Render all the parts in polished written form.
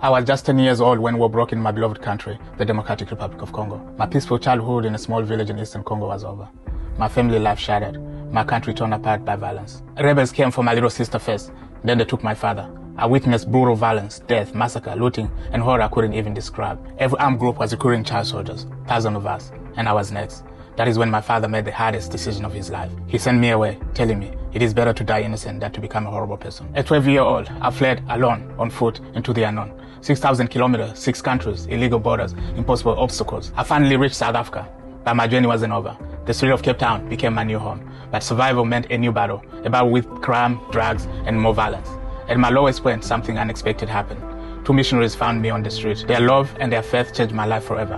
I was just 10 years old when war broke in my beloved country, the Democratic Republic of Congo. My peaceful childhood in a small village in eastern Congo was over. My family life shattered, my country torn apart by violence. Rebels came for my little sister first, then they took my father. I witnessed brutal violence, death, massacre, looting, and horror I couldn't even describe. Every armed group was recruiting child soldiers, thousands of us, and I was next. That is when my father made the hardest decision of his life. He sent me away, telling me it is better to die innocent than to become a horrible person. At 12-year-old, I fled alone, on foot, into the unknown. 6,000 kilometers, 6 countries, illegal borders, impossible obstacles. I finally reached South Africa, but my journey wasn't over. The street of Cape Town became my new home, but survival meant a new battle, a battle with crime, drugs, and more violence. At my lowest point, something unexpected happened. 2 missionaries found me on the street. Their love and their faith changed my life forever.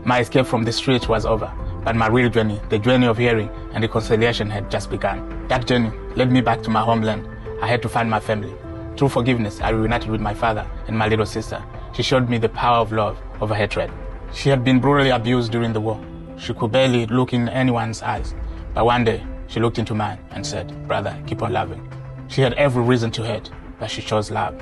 My escape from the streets was over, but my real journey, the journey of healing and reconciliation, had just begun. That journey led me back to my homeland. I had to find my family. Through forgiveness, I reunited with my father and my little sister. She showed me the power of love over hatred. She had been brutally abused during the war. She could barely look in anyone's eyes. But one day, she looked into mine and said, "Brother, keep on loving." She had every reason to hate, but she chose love.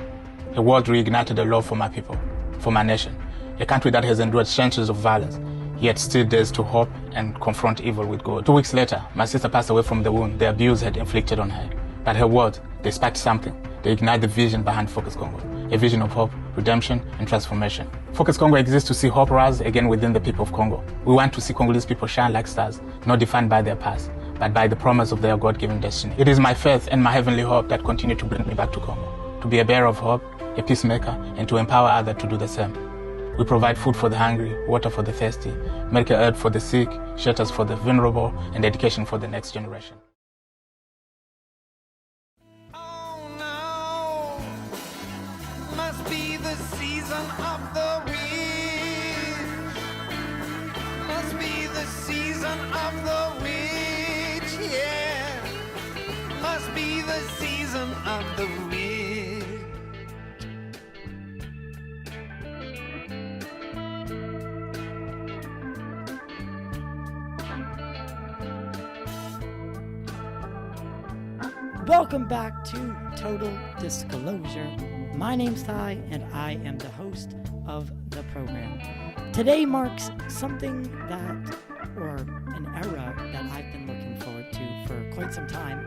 Her words reignited the love for my people, for my nation, a country that has endured centuries of violence, yet still dares to hope and confront evil with good. 2 weeks later, my sister passed away from the wound the abuse had inflicted on her. But her words, they sparked something. They ignited the vision behind Focus Congo, a vision of hope, redemption, and transformation. Focus Congo exists to see hope rise again within the people of Congo. We want to see Congolese people shine like stars, not defined by their past, but by the promise of their God-given destiny. It is my faith and my heavenly hope that continue to bring me back to Congo, to be a bearer of hope, a peacemaker, and to empower others to do the same. We provide food for the hungry, water for the thirsty, medical aid for the sick, shelters for the vulnerable, and education for the next generation. Oh no, must be the season of the witch. Must be the season of the witch, yeah. Must be the season of the witch. Welcome back to Total Disclosure. My name's Ty, and I am the host of the program. Today marks something that, or an era that I've been looking forward to for quite some time.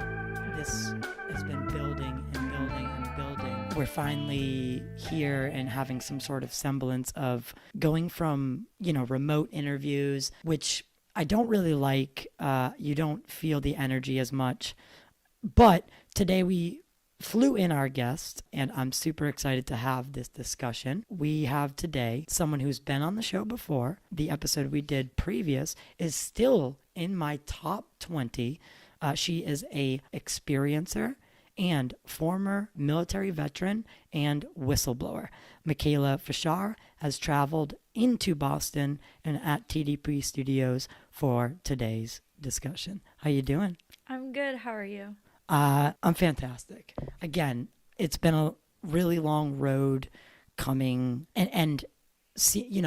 This has been building and building and building. We're finally here and having some sort of semblance of going from, remote interviews, which I don't really like. You don't feel the energy as much. But today we flew in our guest, and I'm super excited to have this discussion. We have today someone who's been on the show before. The episode we did previous is still in my top 20. She is a experiencer and former military veteran and whistleblower. Michaela Fachar has traveled into Boston and at TDP Studios for today's discussion. How you doing? I'm good. How are you? I'm fantastic. Again, it's been a really long road coming and seeing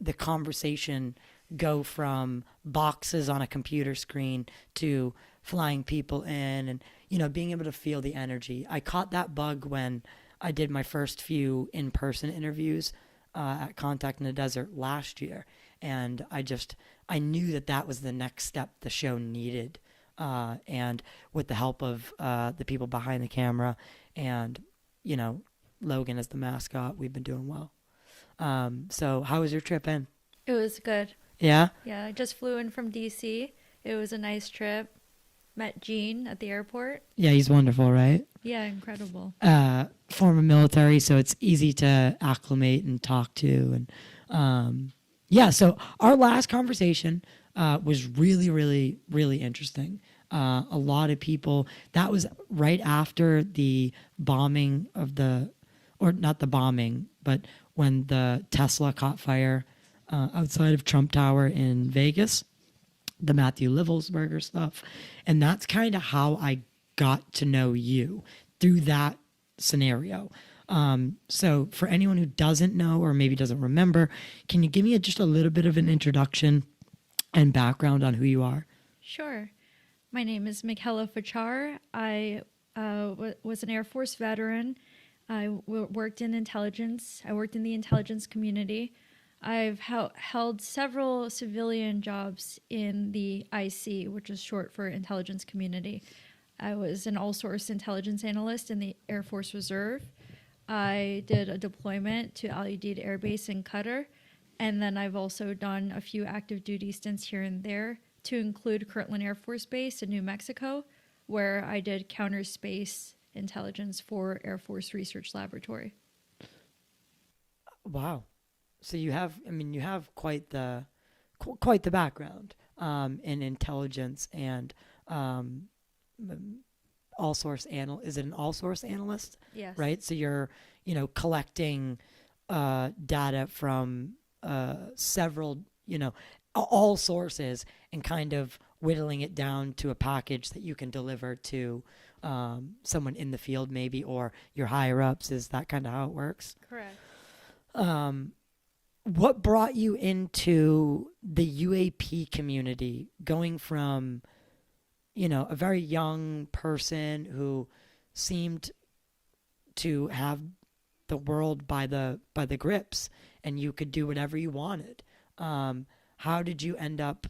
the conversation go from boxes on a computer screen to flying people in and, being able to feel the energy. I caught that bug when I did my first few in-person interviews at Contact in the Desert last year. And I knew that was the next step the show needed. And with the help of the people behind the camera and, Logan as the mascot, we've been doing well. So how was your trip in? It was good. Yeah? Yeah, I just flew in from DC. It was a nice trip. Met Gene at the airport. Yeah, he's wonderful, right? Yeah, incredible. Former military, so it's easy to acclimate and talk to. And so our last conversation was really, really, really interesting. A lot of people, that was right after the bombing or not the bombing, but when the Tesla caught fire outside of Trump Tower in Vegas, the Matthew Livelsberger stuff. And that's kind of how I got to know you, through that scenario. So for anyone who doesn't know or maybe doesn't remember, can you give me just a little bit of an introduction and background on who you are? Sure. My name is Michaela Fachar. I was an Air Force veteran. worked in intelligence. I worked in the intelligence community. I've held several civilian jobs in the IC, which is short for intelligence community. I was an all-source intelligence analyst in the Air Force Reserve. I did a deployment to Al Udeid Air Base in Qatar, and then I've also done a few active duty stints here and there, to include Kirtland Air Force Base in New Mexico, where I did counter space intelligence for Air Force Research Laboratory. Wow. So you have quite the background in intelligence and all source is it an all source analyst? Yes. Right. So you're collecting data from several all sources and kind of whittling it down to a package that you can deliver to someone in the field maybe, or your higher ups. Is that kind of how it works? Correct. What brought you into the UAP community, going from, a very young person who seemed to have the world by the grips and you could do whatever you wanted? How did you end up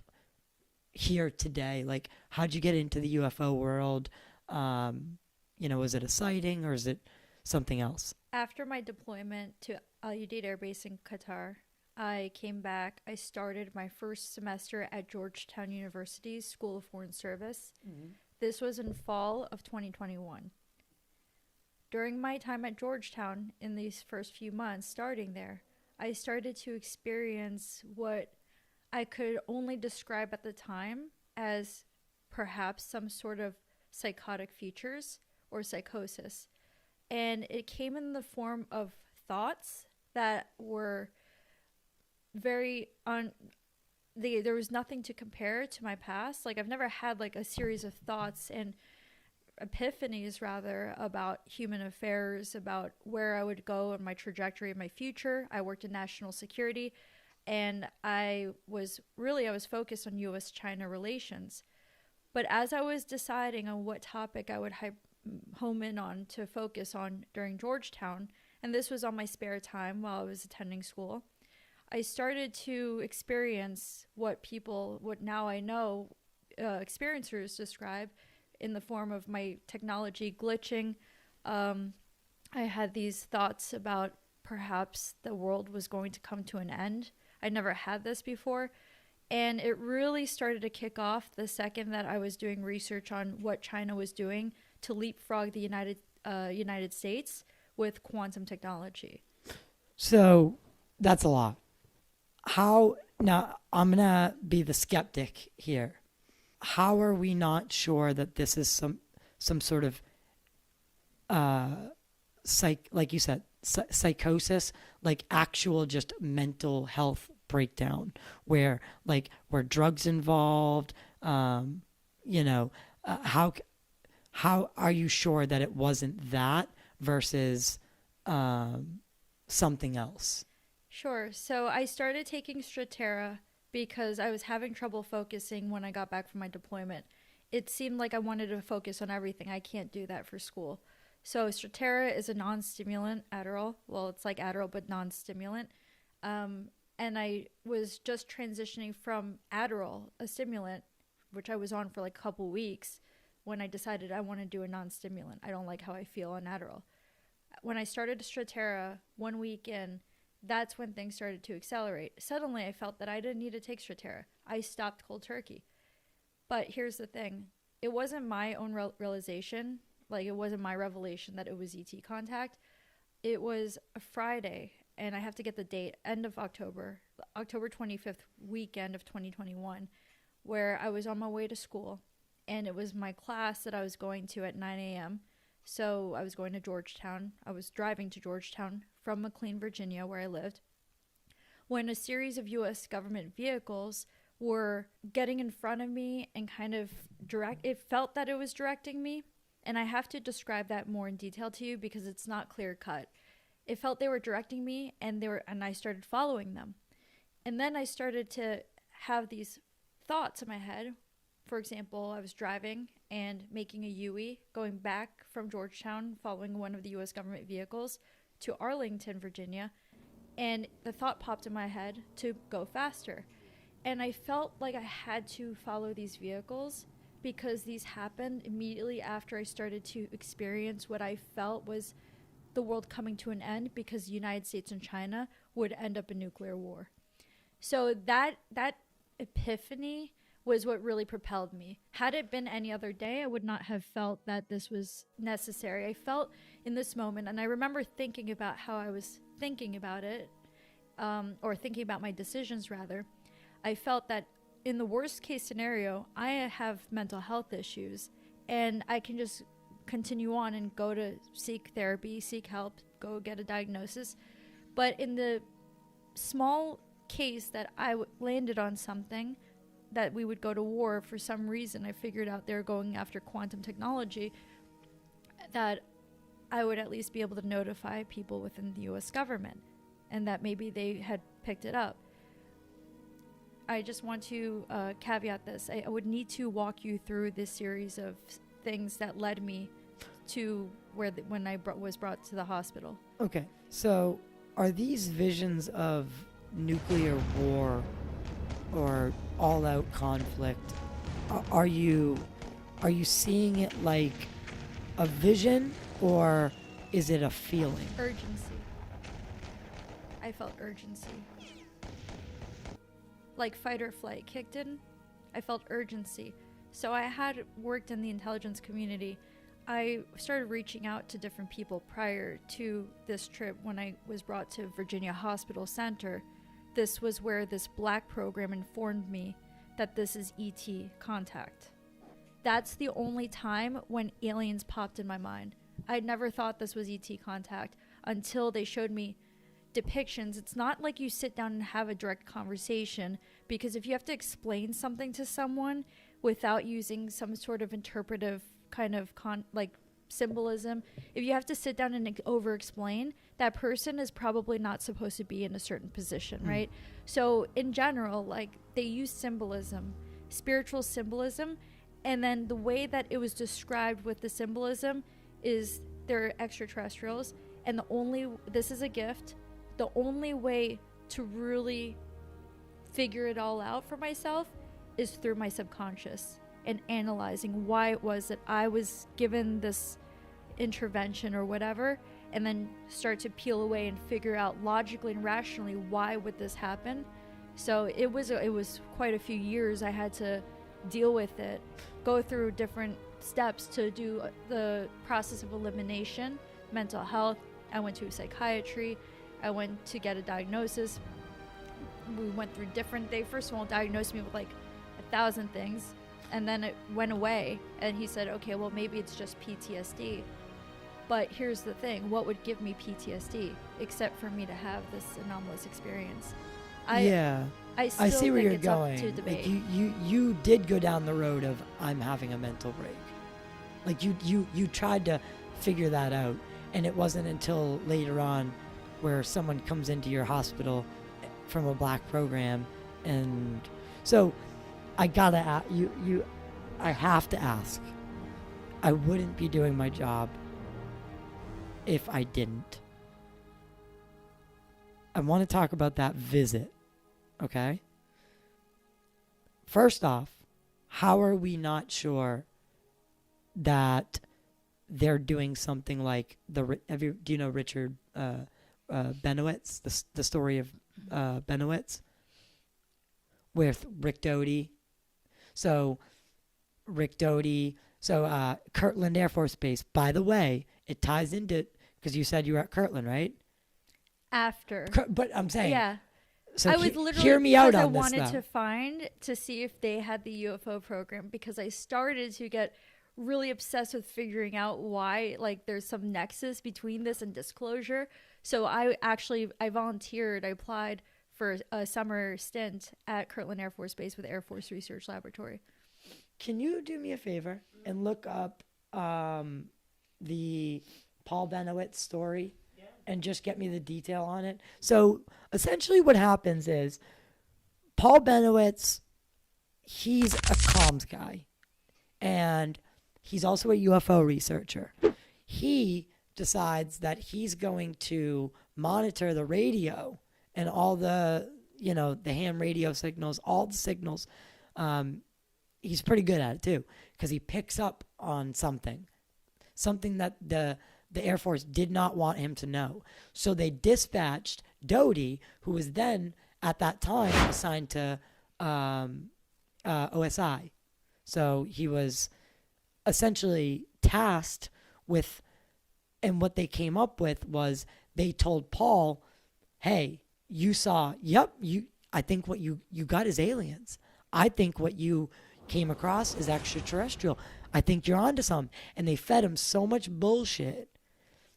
here today? Like, how'd you get into the UFO world? Was it a sighting or is it something else? After my deployment to Al Udeid Air Base in Qatar, I came back. I started my first semester at Georgetown University's School of Foreign Service. Mm-hmm. This was in fall of 2021. During my time at Georgetown, in these first few months starting there, I started to experience what I could only describe at the time as perhaps some sort of psychotic features or psychosis. And it came in the form of thoughts that were very there was nothing to compare to my past. Like, I've never had like a series of thoughts and epiphanies rather about human affairs, about where I would go and my trajectory in my future. I worked in national security, and I was focused on U.S.-China relations. But as I was deciding on what topic I would home in on to focus on during Georgetown, and this was on my spare time while I was attending school, I started to experience what now I know experiencers describe in the form of my technology glitching. I had these thoughts about perhaps the world was going to come to an end. I never had this before. And it really started to kick off the second that I was doing research on what China was doing to leapfrog the United States with quantum technology. So that's a lot. Now I'm going to be the skeptic here. How are we not sure that this is some sort of like you said, psychosis, like actual just mental health breakdown where drugs involved? How are you sure that it wasn't that versus something else? Sure. So I started taking Strattera because I was having trouble focusing when I got back from my deployment. It seemed like I wanted to focus on everything. I can't do that for school. So Strattera is a non-stimulant Adderall. Well, it's like Adderall, but non-stimulant. And I was just transitioning from Adderall, a stimulant, which I was on for like a couple weeks, when I decided I want to do a non-stimulant. I don't like how I feel on Adderall. When I started Strattera 1 week in, that's when things started to accelerate. Suddenly, I felt that I didn't need to take Strattera. I stopped cold turkey. But here's the thing. It wasn't my own realization. Like, it wasn't my revelation that it was ET contact. It was a Friday, and I have to get the date, end of October 25th weekend of 2021, where I was on my way to school, and it was my class that I was going to at 9 a.m., So I was going to Georgetown. I was driving to Georgetown from McLean, Virginia, where I lived, when a series of U.S. government vehicles were getting in front of me and kind of it felt that it was directing me. And I have to describe that more in detail to you because it's not clear cut. It felt they were directing me, and I started following them. And then I started to have these thoughts in my head. for example, I was driving and making a UE going back from Georgetown, following one of the U.S. government vehicles to Arlington, Virginia, and the thought popped in my head to go faster. And I felt like I had to follow these vehicles because these happened immediately after I started to experience what I felt was the world coming to an end, because the United States and China would end up in nuclear war. So that epiphany was what really propelled me. Had it been any other day, I would not have felt that this was necessary. I felt in this moment, and I remember thinking about how I was thinking about it, or thinking about my decisions rather. I felt that in the worst case scenario, I have mental health issues, and I can just continue on and go to seek therapy, seek help, go get a diagnosis. But in the small case that I landed on something that we would go to war for some reason, I figured out they're going after quantum technology, that I would at least be able to notify people within the US government, and that maybe they had picked it up. I just want to caveat this. I would need to walk you through this series of things that led me to where when I was brought to the hospital. Okay, so are these visions of nuclear war or all-out conflict, are you seeing it like a vision, or is it a feeling? Urgency. I felt urgency. Like fight or flight kicked in. I felt urgency. So I had worked in the intelligence community. I started reaching out to different people prior to this trip when I was brought to Virginia Hospital Center. This was where this black program informed me that this is ET contact. That's the only time when aliens popped in my mind. I'd never thought this was ET contact until they showed me depictions. It's not like you sit down and have a direct conversation, because if you have to explain something to someone without using some sort of interpretive kind of symbolism, if you have to sit down and over explain, that person is probably not supposed to be in a certain position, right? So in general, like, they use symbolism, spiritual symbolism, and then the way that it was described with the symbolism is they're extraterrestrials, and this is a gift. The only way to really figure it all out for myself is through my subconscious and analyzing why it was that I was given this intervention or whatever, and then start to peel away and figure out logically and rationally why would this happen. So it was quite a few years I had to deal with it, go through different steps to do the process of elimination, mental health. I went to psychiatry. I went to get a diagnosis. We went through they first of all diagnosed me with like 1,000 things, and then it went away, and he said, okay, well, maybe it's just PTSD. But here's the thing, what would give me PTSD except for me to have this anomalous experience? I see where you're it's going. Up to debate. Like you did go down the road of I'm having a mental break. Like you tried to figure that out, and it wasn't until later on where someone comes into your hospital from a black program. And so I gotta ask you, I have to ask, I wouldn't be doing my job if I didn't. I want to talk about that visit, okay? First off, how are we not sure that they're doing something like do you know Richard Benowitz, the story of Benowitz with Rick Doty? So Kirtland Air Force Base, by the way, it ties into, because you said you were at Kirtland, right? After. But I'm saying. Yeah. So I was literally, hear me out I on this wanted now. to see if they had the UFO program, because I started to get really obsessed with figuring out why, like, there's some nexus between this and disclosure. So I volunteered. I applied for a summer stint at Kirtland Air Force Base with Air Force Research Laboratory. Can you do me a favor and look up the Paul Benowitz story and just get me the detail on it? So essentially what happens is Paul Benowitz he's a comms guy, and he's also a UFO researcher. He decides that he's going to monitor the radio and all the, the ham radio signals, all the signals. He's pretty good at it too, because he picks up on something that the Air Force did not want him to know. So they dispatched Doty, who was then at that time assigned to OSI. So he was essentially tasked with, and what they came up with was they told Paul, hey, I think what you got is aliens. I think what you came across is extraterrestrial. I think you're onto something. And they fed him so much bullshit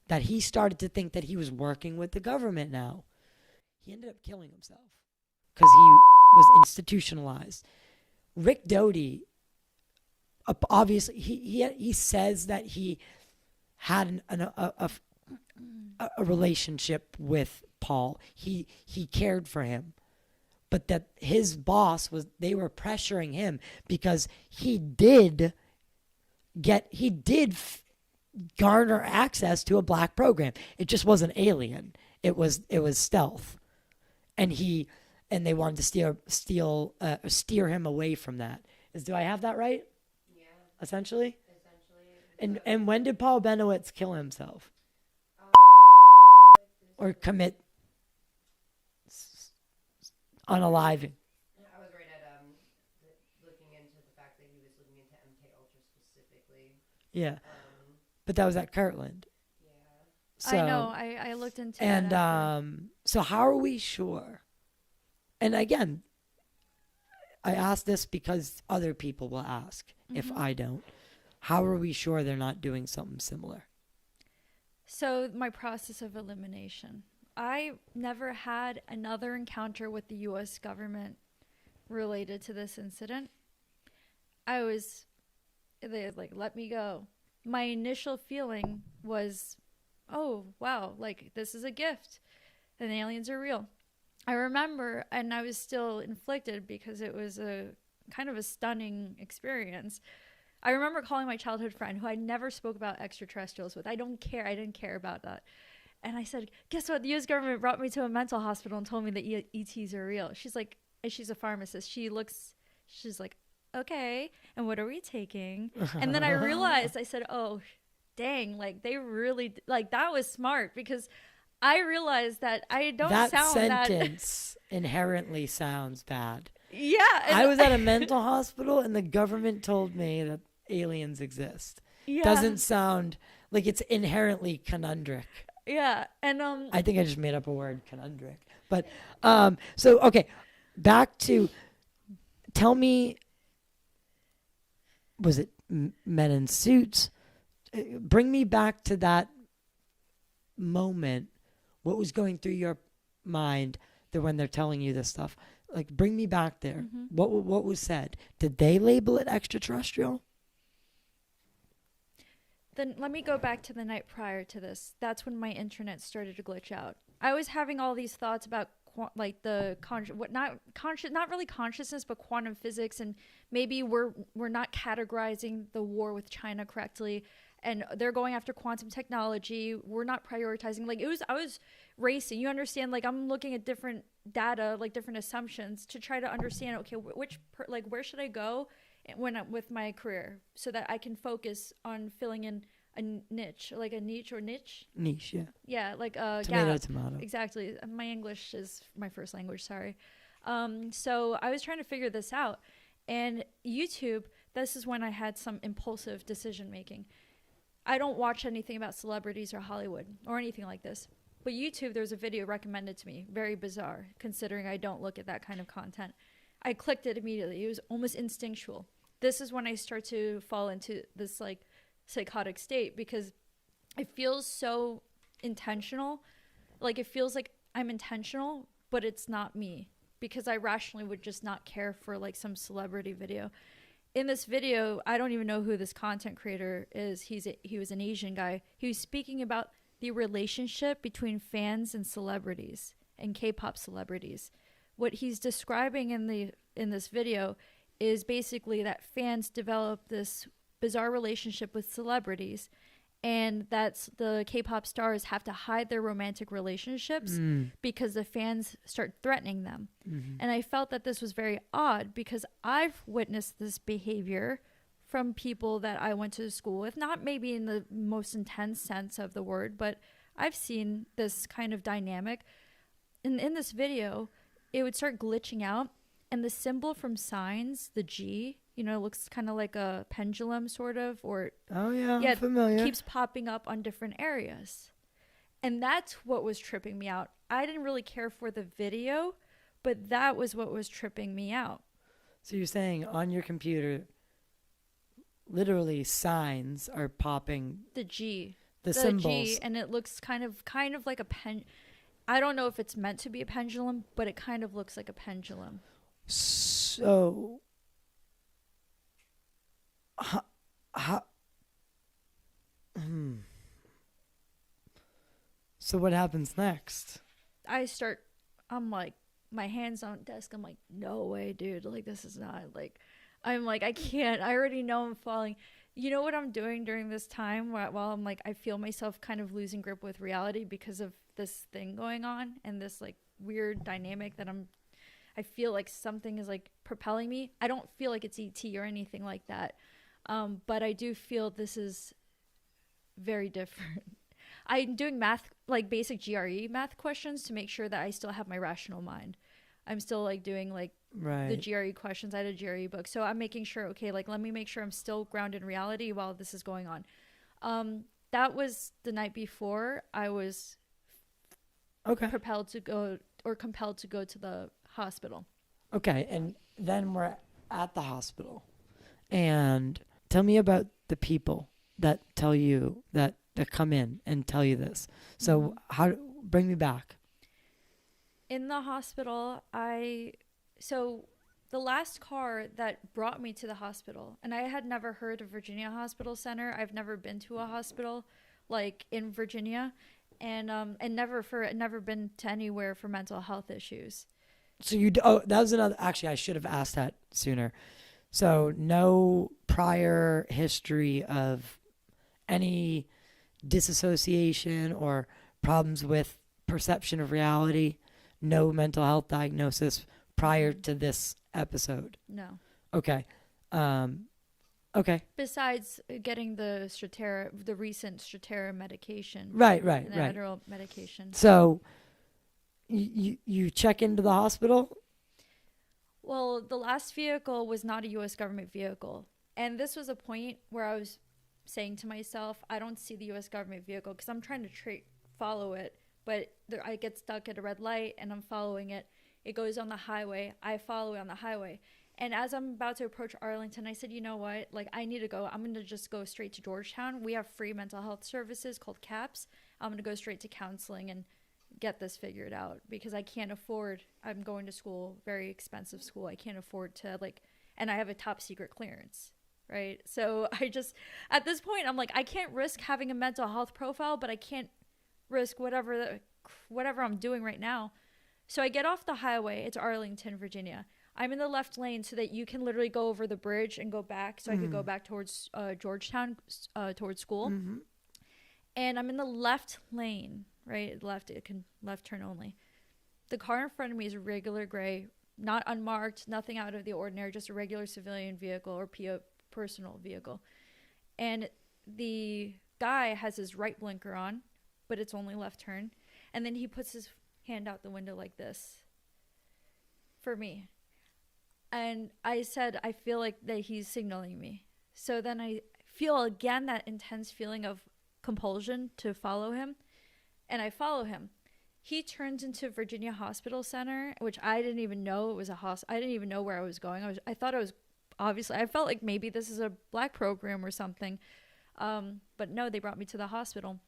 that he started to think that he was working with the government now. He ended up killing himself because he was institutionalized. Rick Doty, obviously, he says that he had a relationship with Paul. He cared for him, but that his boss they were pressuring him because he did garner access to a black program. It just wasn't alien. It was stealth, and they wanted to steer him away from that. Do I have that right? Yeah. Essentially. And when did Paul Benowitz kill himself? Or commit unaliving? I was right at looking into the fact that he was looking into MK Ultra specifically. Yeah, but that was at Kirtland. Yeah. So, I know. I looked into it. And so how are we sure? And again, I ask this because other people will ask if I don't. How are we sure they're not doing something similar? So my process of elimination. I never had another encounter with the U.S. government related to this incident. They let me go. My initial feeling was, oh, wow, this is a gift and aliens are real. I remember, and I was still inflicted because it was a kind of a stunning experience. I remember calling my childhood friend who I never spoke about extraterrestrials with. I didn't care about that. And I said, guess what? The U.S. government brought me to a mental hospital and told me that ETs are real. She's like, and she's a pharmacist. She's like, okay, and what are we taking? And then I realized, I said, oh, dang, they really, that was smart, because I realized that I don't sound that... That sentence inherently sounds bad. Yeah. I was at a mental hospital and the government told me that aliens exist. Yeah. Doesn't sound like it's inherently conundric. Yeah. And I think I just made up a word, conundric. But so okay, back to, tell me, was it men in suits? Bring me back to that moment. What was going through your mind that when they're telling you this stuff? Bring me back there. What was said? Did they label it extraterrestrial? Then let me go back to the night prior to this. That's when my internet started to glitch out. I was having all these thoughts about not really consciousness, but quantum physics, and maybe we're not categorizing the war with China correctly, and they're going after quantum technology. We're not prioritizing. I was racing. You understand? I'm looking at different data, different assumptions to try to understand. Okay, where should I go with my career so that I can focus on filling in a niche, Niche, yeah. Yeah, Tomato. Exactly. My English is my first language, sorry. So I was trying to figure this out. And YouTube, this is when I had some impulsive decision making. I don't watch anything about celebrities or Hollywood or anything like this. But YouTube, there's a video recommended to me. Very bizarre, considering I don't look at that kind of content. I clicked it immediately. It was almost instinctual. This is when I start to fall into this psychotic state, because it feels so intentional. It feels like I'm intentional, but it's not me, because I rationally would just not care for some celebrity video. In this video, I don't even know who this content creator is. He was an Asian guy. He was speaking about the relationship between fans and celebrities and K-pop celebrities. What he's describing in this video is basically that fans develop this bizarre relationship with celebrities, and that's the K-pop stars have to hide their romantic relationships because the fans start threatening them. And I felt that this was very odd because I've witnessed this behavior from people that I went to school with, not maybe in the most intense sense of the word, but I've seen this kind of dynamic. In this video, it would start glitching out, and the symbol from signs, the G, you know, looks kind of like a pendulum sort of, or I'm familiar. keeps popping up on different areas. And that's what was tripping me out. I didn't really care for the video, but that was what was tripping me out. So you're saying on your computer, literally signs are popping. The G. The symbols. G, and it looks kind of like a pen. I don't know if it's meant to be a pendulum, but it kind of looks like a pendulum. So, so what happens next? I'm like, my hands on desk. I'm like, no way, dude. Like, this is not like, I'm like, I can't. I already know I'm falling. You know what I'm doing during this time while I'm like, I feel myself kind of losing grip with reality because of this thing going on and this like weird dynamic that I feel like something is like propelling me. I don't feel like it's ET or anything like that. But I do feel this is very different. I'm doing math, like basic GRE math questions to make sure that I still have my rational mind. I'm still like doing like the GRE questions. I had a GRE book. So I'm making sure, okay, like let me make sure I'm still grounded in reality while this is going on. That was the night before I was compelled to go to the hospital. Okay. And then we're at the hospital. And tell me about the people that tell you that come in and tell you this. So bring me back. In the hospital, so the last car that brought me to the hospital, and I had never heard of Virginia Hospital Center. I've never been to a hospital like in Virginia, and never been to anywhere for mental health issues. So that was another. Actually, I should have asked that sooner. So no prior history of any disassociation or problems with perception of reality. No mental health diagnosis prior to this episode. No. Okay. Okay. Besides getting the recent Strattera medication. Right. Adderall medication. So you check into the hospital? Well, the last vehicle was not a U.S. government vehicle. And this was a point where I was saying to myself, I don't see the U.S. government vehicle because I'm trying to follow it. But I get stuck at a red light and I'm following it. It goes on the highway. I follow it on the highway. And as I'm about to approach Arlington, I said, you know what? Like, I need to go. I'm going to just go straight to Georgetown. We have free mental health services called CAPS. I'm going to go straight to counseling and get this figured out because I can't afford. I'm going to school, very expensive school. I can't afford to, and I have a top secret clearance, right? So at this point, I'm like, I can't risk having a mental health profile, but I can't risk whatever I'm doing right now. So I get off the highway. It's Arlington, Virginia. I'm in the left lane so that you can literally go over the bridge and go back. So I could go back towards Georgetown, towards school. Mm-hmm. And I'm in the left lane, right? It can left turn only. The car in front of me is a regular gray, not unmarked, nothing out of the ordinary, just a regular civilian vehicle or personal vehicle. And the guy has his right blinker on, but it's only left turn. And then he puts his hand out the window like this for me. And I said, I feel like that he's signaling me. So then I feel again that intense feeling of compulsion to follow him. And I follow him. He turns into Virginia Hospital Center, which I didn't even know it was a hospital. I didn't even know where I was going. I thought it was, obviously, I felt like maybe this is a black program or something. But no, they brought me to the hospital.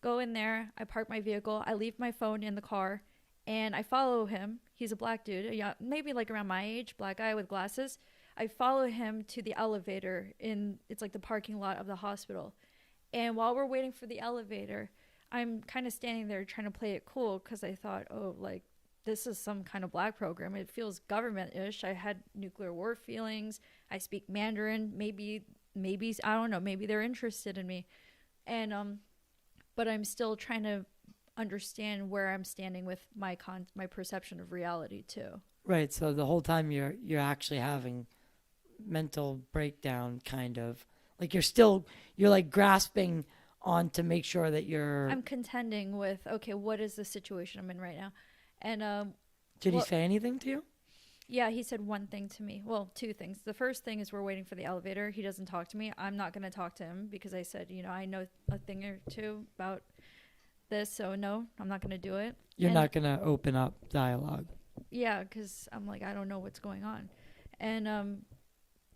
Go in there, I park my vehicle, I leave my phone in the car, and I follow him. He's a black dude, maybe like around my age, black guy with glasses. I follow him to the elevator it's like the parking lot of the hospital. And while we're waiting for the elevator, I'm kind of standing there trying to play it cool because I thought, this is some kind of black program. It feels government-ish. I had nuclear war feelings. I speak Mandarin. Maybe I don't know. Maybe they're interested in me. And but I'm still trying to understand where I'm standing with my perception of reality too. Right. So the whole time you're actually having mental breakdown, kind of like you're like grasping on to make sure that I'm contending with, okay, what is the situation I'm in right now? And did he say anything to you? Yeah, he said one thing to me. Well, two things. The first thing is we're waiting for the elevator. He doesn't talk to me. I'm not going to talk to him because I said, I know a thing or two about this, so no, I'm not going to do it. You're not going to open up dialogue. Yeah, because I'm like, I don't know what's going on. And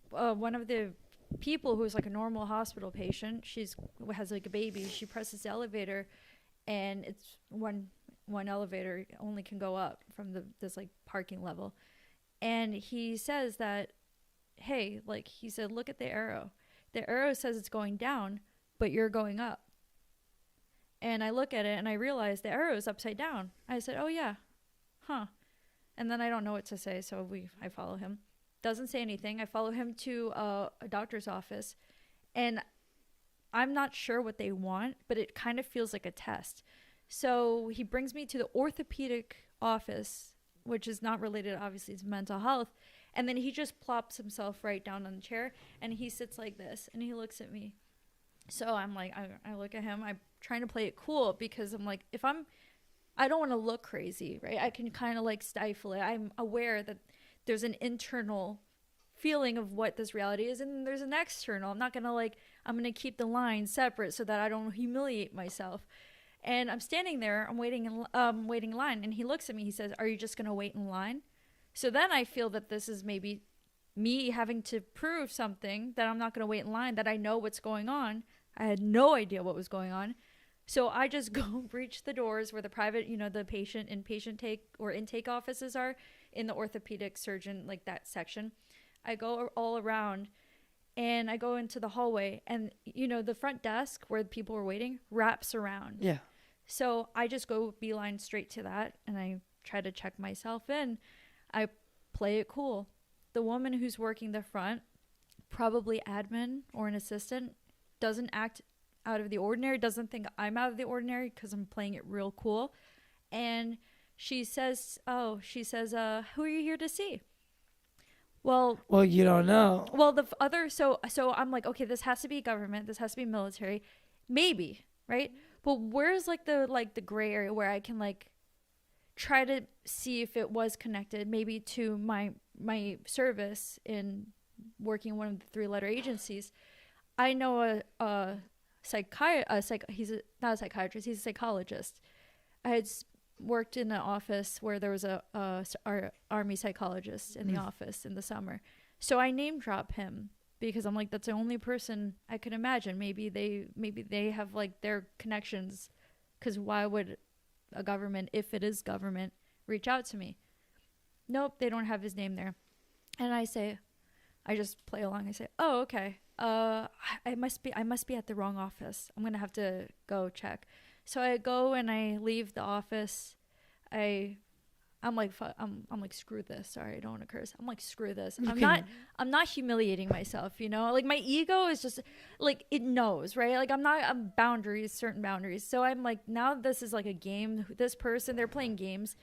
one of the people who's like a normal hospital patient, has like a baby. She presses the elevator, and it's one elevator only can go up from this like parking level. And he says that, hey, like he said, look at the arrow. The arrow says it's going down, but you're going up. And I look at it and I realize the arrow is upside down. I said, oh yeah, huh. And then I don't know what to say, so I follow him. Doesn't say anything. I follow him to a doctor's office, and I'm not sure what they want, but it kind of feels like a test. So he brings me to the orthopedic office, which is not related, obviously, to mental health. And then he just plops himself right down on the chair, and he sits like this, and he looks at me. So I'm like, I look at him. I'm trying to play it cool because I'm like, I don't want to look crazy, right? I can kind of like stifle it. I'm aware that there's an internal feeling of what this reality is, and there's an external. I'm not going to I'm going to keep the line separate so that I don't humiliate myself. And I'm standing there, I'm waiting in line, and he looks at me, he says, are you just going to wait in line? So then I feel that this is maybe me having to prove something, that I'm not going to wait in line, that I know what's going on. I had no idea what was going on. So I just go breach the doors where the private, the patient, inpatient intake offices are in the orthopedic surgeon, like that section. I go all around and I go into the hallway, and, the front desk where people were waiting wraps around. Yeah. So I just go beeline straight to that, and I try to check myself in. I play it cool. The woman who's working the front, probably admin or an assistant, doesn't act out of the ordinary, doesn't think I'm out of the ordinary because I'm playing it real cool. And she says, who are you here to see? Well, you don't know. Well, so I'm like, okay, this has to be government. This has to be military. Maybe, right? But where's the gray area where I can try to see if it was connected maybe to my service in working in one of the 3-letter agencies. I know he's not a psychiatrist, he's a psychologist. I had worked in an office where there was our army psychologist in the office in the summer. So I name drop him because I'm like, that's the only person I could imagine. Maybe they have their connections, because why would a government, if it is government, reach out to me? Nope, they don't have his name there. And I just play along. I say, oh, okay. I must be at the wrong office. I'm going to have to go check. So I go and I leave the office. I'm like, screw this. Sorry, I don't want to curse. I'm like, screw this. I'm not humiliating myself, my ego is just it knows, right? I'm certain boundaries. So I'm like, now this is like a game. This person, they're playing games.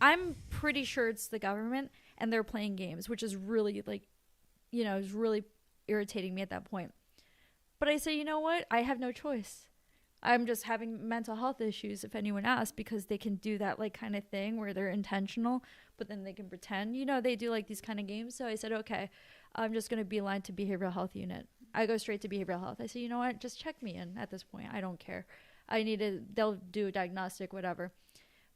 I'm pretty sure it's the government and they're playing games, which is really is really irritating me at that point. But I say, you know what? I have no choice. I'm just having mental health issues, if anyone asks, because they can do that kind of thing where they're intentional, but then they can pretend, they do these kind of games. So I said, okay, I'm just going to beeline to behavioral health unit. I go straight to behavioral health. I say, you know what? Just check me in at this point. I don't care. They'll do a diagnostic, whatever.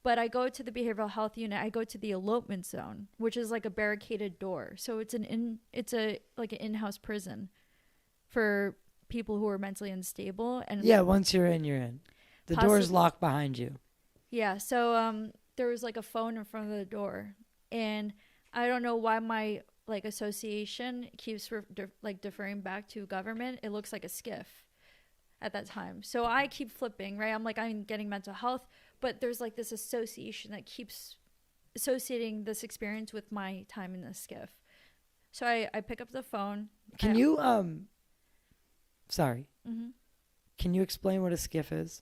But I go to the behavioral health unit. I go to the elopement zone, which is a barricaded door. So it's an in-house prison for people who are mentally unstable. And yeah, once you're in, you're in. The door's locked behind you. Yeah, so there was a phone in front of the door, and I don't know why my association keeps deferring back to government. It looks like a skiff at that time. So I keep flipping, right? I'm getting mental health, but there's this association that keeps associating this experience with my time in the skiff. So I pick up the phone. Can you sorry. Mhm. Can you explain what a skiff is?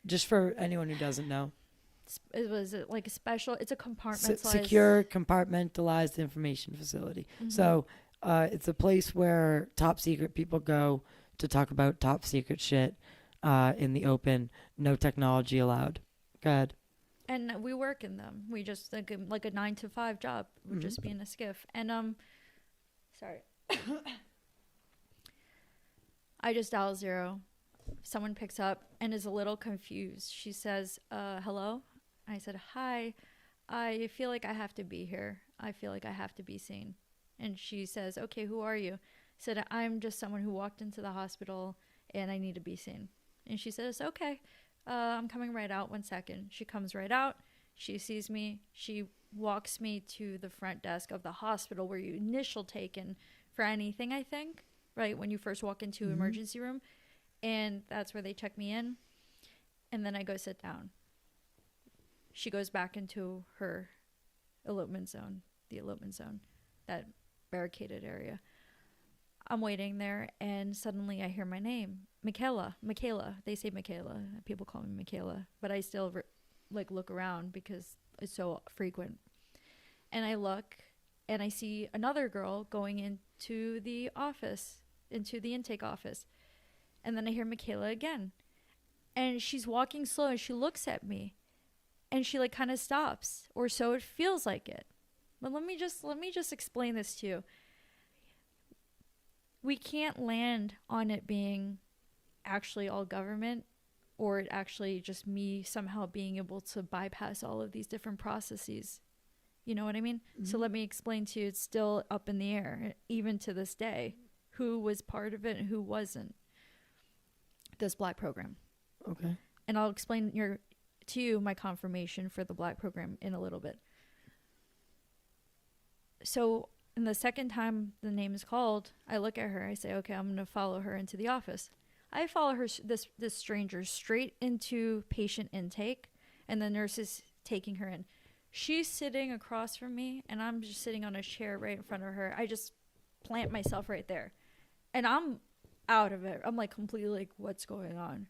Just for anyone who doesn't know. It was like a special, it's a compartmentalized. Secure, compartmentalized information facility. Mhm. So it's a place where top secret people go to talk about top secret shit in the open. No technology allowed. Go ahead. And we work in them. We just like a 9 to 5 job would just be in a skiff. And sorry. I just dial 0. Someone picks up and is a little confused. She says, hello? I said, hi. I feel like I have to be here. I feel like I have to be seen. And she says, okay, who are you? I said, I'm just someone who walked into the hospital and I need to be seen. And she says, okay, I'm coming right out. 1 second. She comes right out. She sees me. She walks me to the front desk of the hospital where you initial taken for anything, I think, right? When you first walk into emergency room. And that's where they check me in. And then I go sit down. She goes back into her elopement zone, that barricaded area. I'm waiting there, and suddenly I hear my name, Michaela. They say Michaela. People call me Michaela, but I still look around because it's so frequent. And I look, and I see another girl going into the office, into the intake office. And then I hear Michaela again. And she's walking slow, and she looks at me. And she kind of stops, or so it feels like it. But let me just explain this to you. We can't land on it being actually all government, or it actually just me somehow being able to bypass all of these different processes. You know what I mean? So let me explain to you, it's still up in the air, even to this day, who was part of it and who wasn't. This Black program. Okay. And I'll explain to you my confirmation for the Black program in a little bit. So, in the second time the name is called, I look at her. I say, okay, I'm going to follow her into the office. I follow her, this stranger, straight into patient intake, and the nurse is taking her in. She's sitting across from me, and I'm just sitting on a chair right in front of her. I just plant myself right there. And I'm out of it. I'm completely what's going on?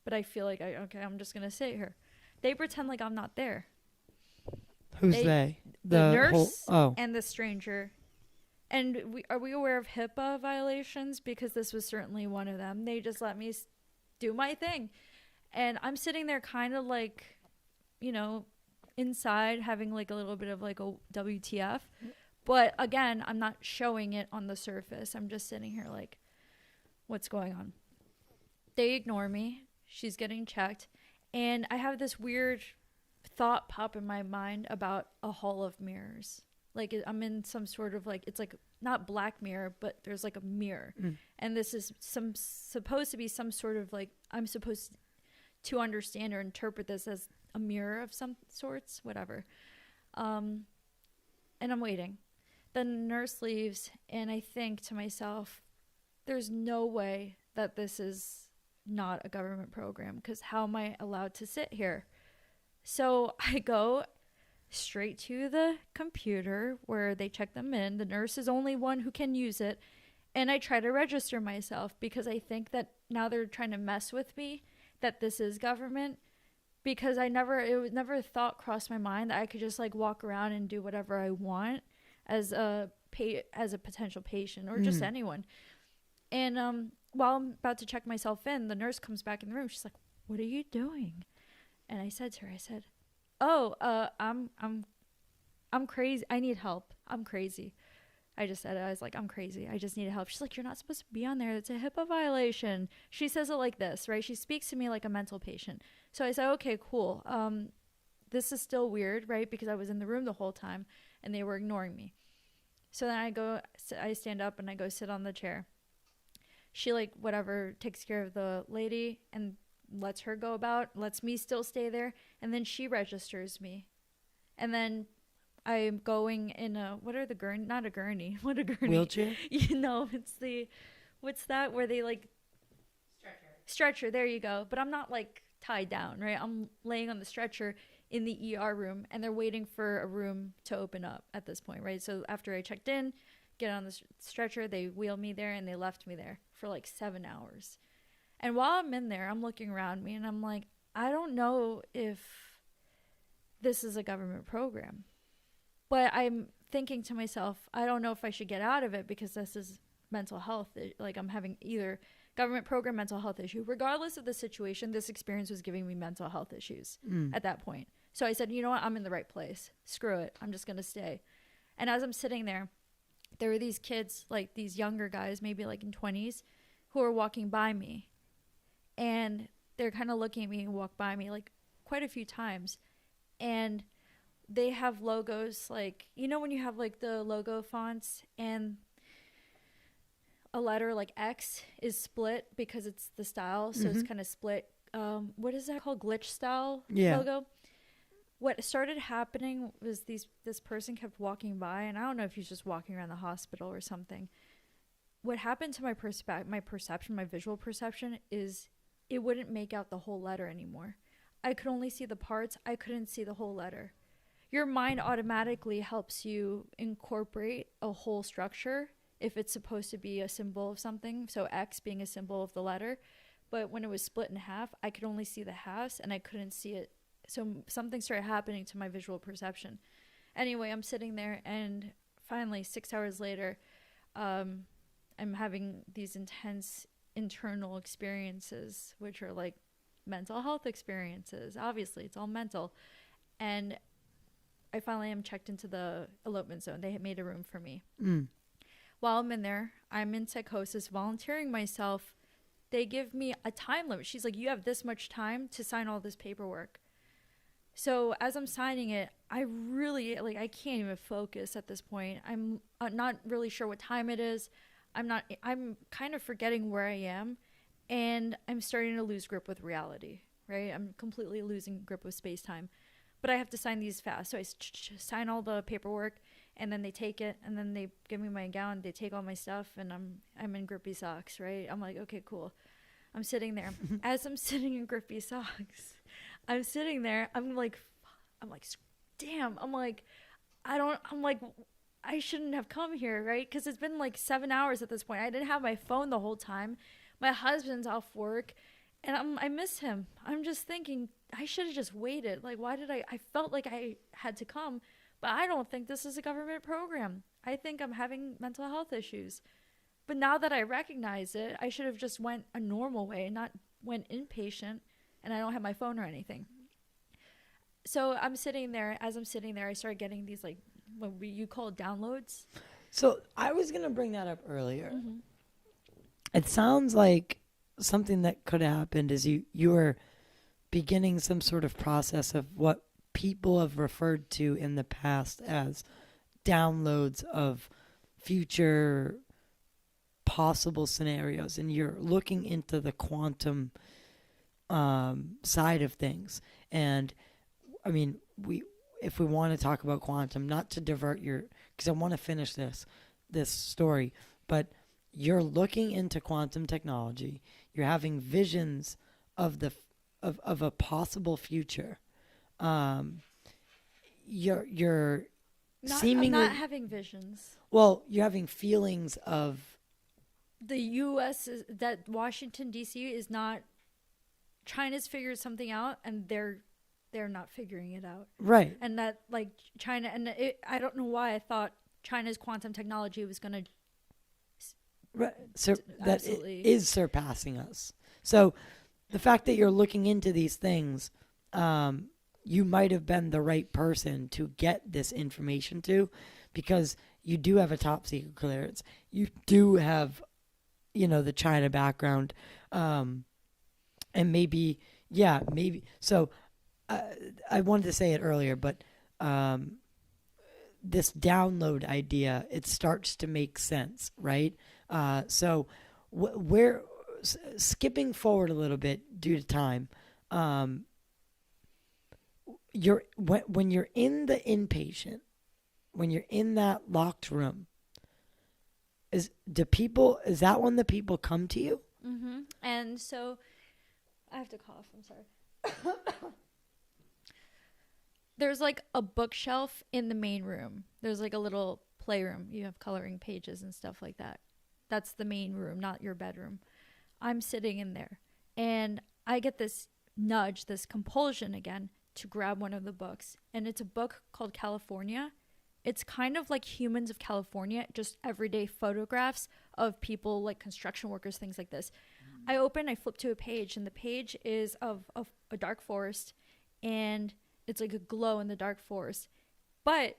But I feel like, I'm just going to sit here. They pretend like I'm not there. Who's they? The nurse and the stranger. And are we aware of HIPAA violations? Because this was certainly one of them. They just let me do my thing. And I'm sitting there kind of inside having a little bit of a WTF. But again, I'm not showing it on the surface. I'm just sitting here what's going on? They ignore me. She's getting checked. And I have this weird thought pop in my mind about a hall of mirrors. I'm in some sort of it's not Black Mirror, but there's a mirror. And this is supposed to be some sort of I'm supposed to understand or interpret this as a mirror of some sorts, whatever. And I'm waiting. The nurse leaves, and I think to myself, there's no way that this is not a government program, because how am I allowed to sit here? So I go straight to the computer where they check them in. The nurse is only one who can use it. And I try to register myself because I think that now they're trying to mess with me, that this is government, because it never thought crossed my mind that I could just walk around and do whatever I want as a potential patient or just anyone. And while I'm about to check myself in, the nurse comes back in the room. She's like, "What are you doing?" And I said to her, "Oh, I'm crazy. I need help. I'm crazy." I just said it. I was like, "I'm crazy. I just need help." She's like, "You're not supposed to be on there. It's a HIPAA violation." She says it like this, right? She speaks to me like a mental patient. So I said, "Okay, cool. This is still weird, right? Because I was in the room the whole time and they were ignoring me." So then I stand up and I go sit on the chair. She takes care of the lady and lets her go about, lets me still stay there, and then she registers me. And then I'm going in not a gurney. What a gurney? Wheelchair? It's what's that where they stretcher. There you go. But I'm not tied down, right? I'm laying on the stretcher in the ER room, and they're waiting for a room to open up at this point, right? So after I checked in, get on the stretcher, they wheeled me there, and they left me there for like 7 hours. And while I'm in there, I'm looking around me, and I'm like, I don't know if this is a government program. But I'm thinking to myself, I don't know if I should get out of it because this is mental health. Like, I'm having either government program, mental health issue. Regardless of the situation, this experience was giving me mental health issues at that point. So I said, you know what? I'm in the right place. Screw it. I'm just going to stay. And as I'm sitting there were these kids, like these younger guys, maybe like in 20s, who are walking by me. And they're kind of looking at me and walk by me like quite a few times. And they have logos, like, you know when you have like the logo fonts and a letter like X is split because it's the style, so it's kind of split. What is that called? Glitch style logo. What started happening was this person kept walking by, and I don't know if he's just walking around the hospital or something. What happened to my perception, my visual perception, is it wouldn't make out the whole letter anymore. I could only see the parts. I couldn't see the whole letter. Your mind automatically helps you incorporate a whole structure if it's supposed to be a symbol of something. So X being a symbol of the letter. But when it was split in half, I could only see the halves and I couldn't see it. So something started happening to my visual perception. Anyway, I'm sitting there, and finally 6 hours later, I'm having these intense internal experiences, which are like mental health experiences. Obviously, it's all mental. And I finally am checked into the elopement zone. They had made a room for me. While I'm in there, I'm in psychosis, volunteering myself. They give me a time limit. She's like, you have this much time to sign all this paperwork. So as I'm signing it, I really, like, I can't even focus at this point. I'm not really sure what time it is. I'm kind of forgetting where I am, and I'm starting to lose grip with reality, right? I'm completely losing grip with space-time. But I have to sign these fast. So I sign all the paperwork, and then they take it, and then they give me my gown. They take all my stuff, and I'm in grippy socks, right? I'm like, okay, cool. I'm sitting there. As I'm sitting in grippy socks, I'm sitting there. I'm like, damn. I shouldn't have come here, right? Because it's been like 7 hours at this point. I didn't have my phone the whole time. My husband's off work. And I miss him. I'm just thinking, I should have just waited. Like, why did I felt like I had to come, but I don't think this is a government program. I think I'm having mental health issues. But now that I recognize it, I should have just went a normal way, not went inpatient, and I don't have my phone or anything. So I'm sitting there. As I'm sitting there, I start getting these, like, what you call downloads. So I was going to bring that up earlier. It sounds like something that could have happened is you were beginning some sort of process of what people have referred to in the past as downloads of future possible scenarios, and you're looking into the quantum side of things. And I mean, if we want to talk about quantum, not to divert because I want to finish this story, but you're looking into quantum technology. You're having visions of a possible future. You're seemingly, I'm not having visions. Well, you're having feelings of the U.S. that Washington D.C. is not. China's figured something out, and they're not figuring it out. Right. And that, like, China, and I don't know why I thought China's quantum technology was going to. Right. So that it is surpassing us. So the fact that you're looking into these things, you might have been the right person to get this information to, because you do have a top secret clearance. You do have, the China background. And maybe. So I wanted to say it earlier, but this download idea, it starts to make sense, right? So we're skipping forward a little bit due to time. When you're in the inpatient, when you're in that locked room, is that when the people come to you? Mm-hmm. And so I have to cough. I'm sorry. there's like a bookshelf in the main room. There's like a little playroom. You have coloring pages and stuff like that. That's the main room, not your bedroom. I'm sitting in there and I get this nudge, this compulsion again to grab one of the books. And it's a book called California. It's kind of like Humans of California, just everyday photographs of people like construction workers, things like this. I flip to a page, and the page is of a dark forest, and it's like a glow in the dark forest. But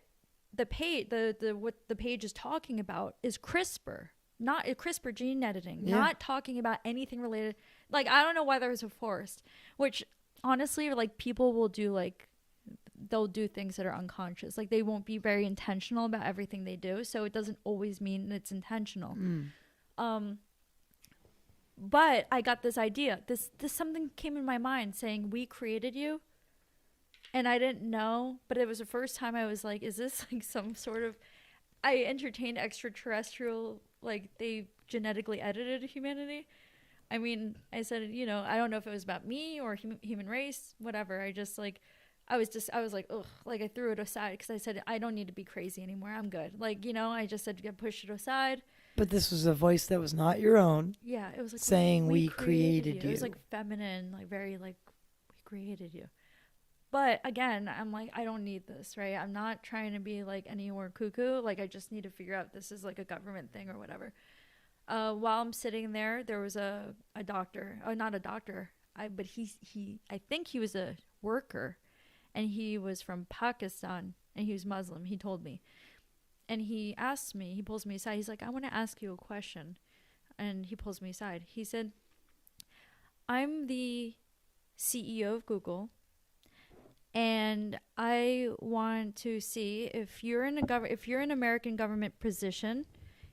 the page, what the page is talking about is CRISPR, not CRISPR gene editing, not talking about anything related. Like, I don't know why there's a forest, which honestly, like, people will do, like, they'll do things that are unconscious. Like, they won't be very intentional about everything they do. So it doesn't always mean it's intentional. But I got this idea. This something came in my mind saying, we created you. And I didn't know, but it was the first time I was like, is this like some sort of, I entertained extraterrestrial, like they genetically edited humanity. I mean, I said, you know, I don't know if it was about me or human race, whatever. I just like, I was like, ugh, like I threw it aside because I said, I don't need to be crazy anymore. I'm good. Like, you know, I just said, push it aside. But this was a voice that was not your own. Yeah, it was like saying we created you. It was like feminine, like very like, we created you. But again, I'm like, I don't need this, right? I'm not trying to be like anywhere cuckoo. Like, I just need to figure out this is like a government thing or whatever. While I'm sitting there, there was a doctor. Oh, not a doctor. But I think he was a worker, and he was from Pakistan, and he was Muslim. He told me, and he asked me. He pulls me aside. He's like, I want to ask you a question, and he pulls me aside. He said, I'm the CEO of Google. And I want to see if you're in an American government position,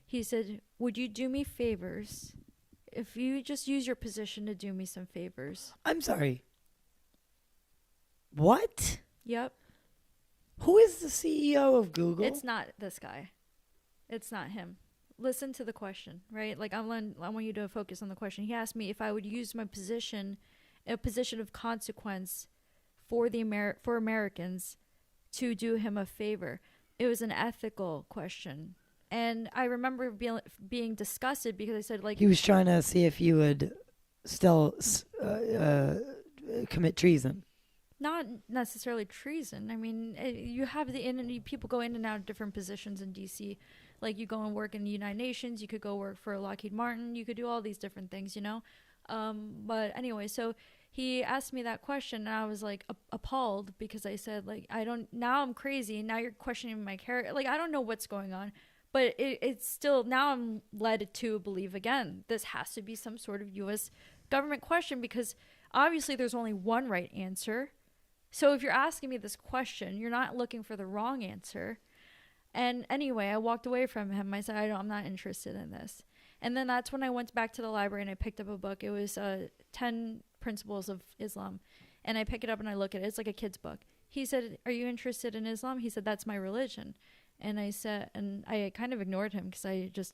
he said, would you do me favors? If you just use your position to do me some favors. I'm sorry. What? Yep. Who is the CEO of Google? It's not this guy. It's not him. Listen to the question, right? Like I want you to focus on the question. He asked me if I would use my position, a position of consequence for Americans to do him a favor. It was an ethical question. And I remember being disgusted because I said, like, he was trying to see if you would still commit treason. Not necessarily treason. I mean, you have people go in and out of different positions in DC. Like, you go and work in the United Nations, you could go work for Lockheed Martin, you could do all these different things, you know? But anyway, so he asked me that question, and I was like appalled because I said, like, now I'm crazy. Now you're questioning my character. Like, I don't know what's going on, but it's still, now I'm led to believe again, this has to be some sort of U.S. government question because obviously there's only one right answer. So if you're asking me this question, you're not looking for the wrong answer. And anyway, I walked away from him. I said, I'm not interested in this. And then that's when I went back to the library and I picked up a book. It was 10 Principles of Islam. And I pick it up and I look at it. It's like a kid's book. He said, are you interested in Islam? He said, that's my religion. And I said, and I kind of ignored him because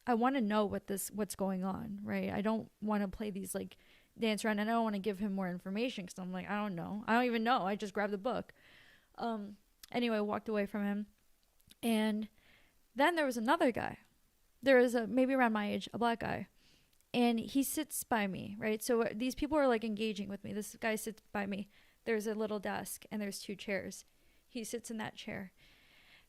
I want to know what's going on, right? I don't want to play these like dance around, and I don't want to give him more information because I'm like, I don't know. I don't even know. I just grabbed the book. Anyway, I walked away from him. And then there was another guy. There was maybe around my age, a black guy. And he sits by me, right? So these people are like engaging with me. This guy sits by me. There's a little desk and there's 2 chairs. He sits in that chair.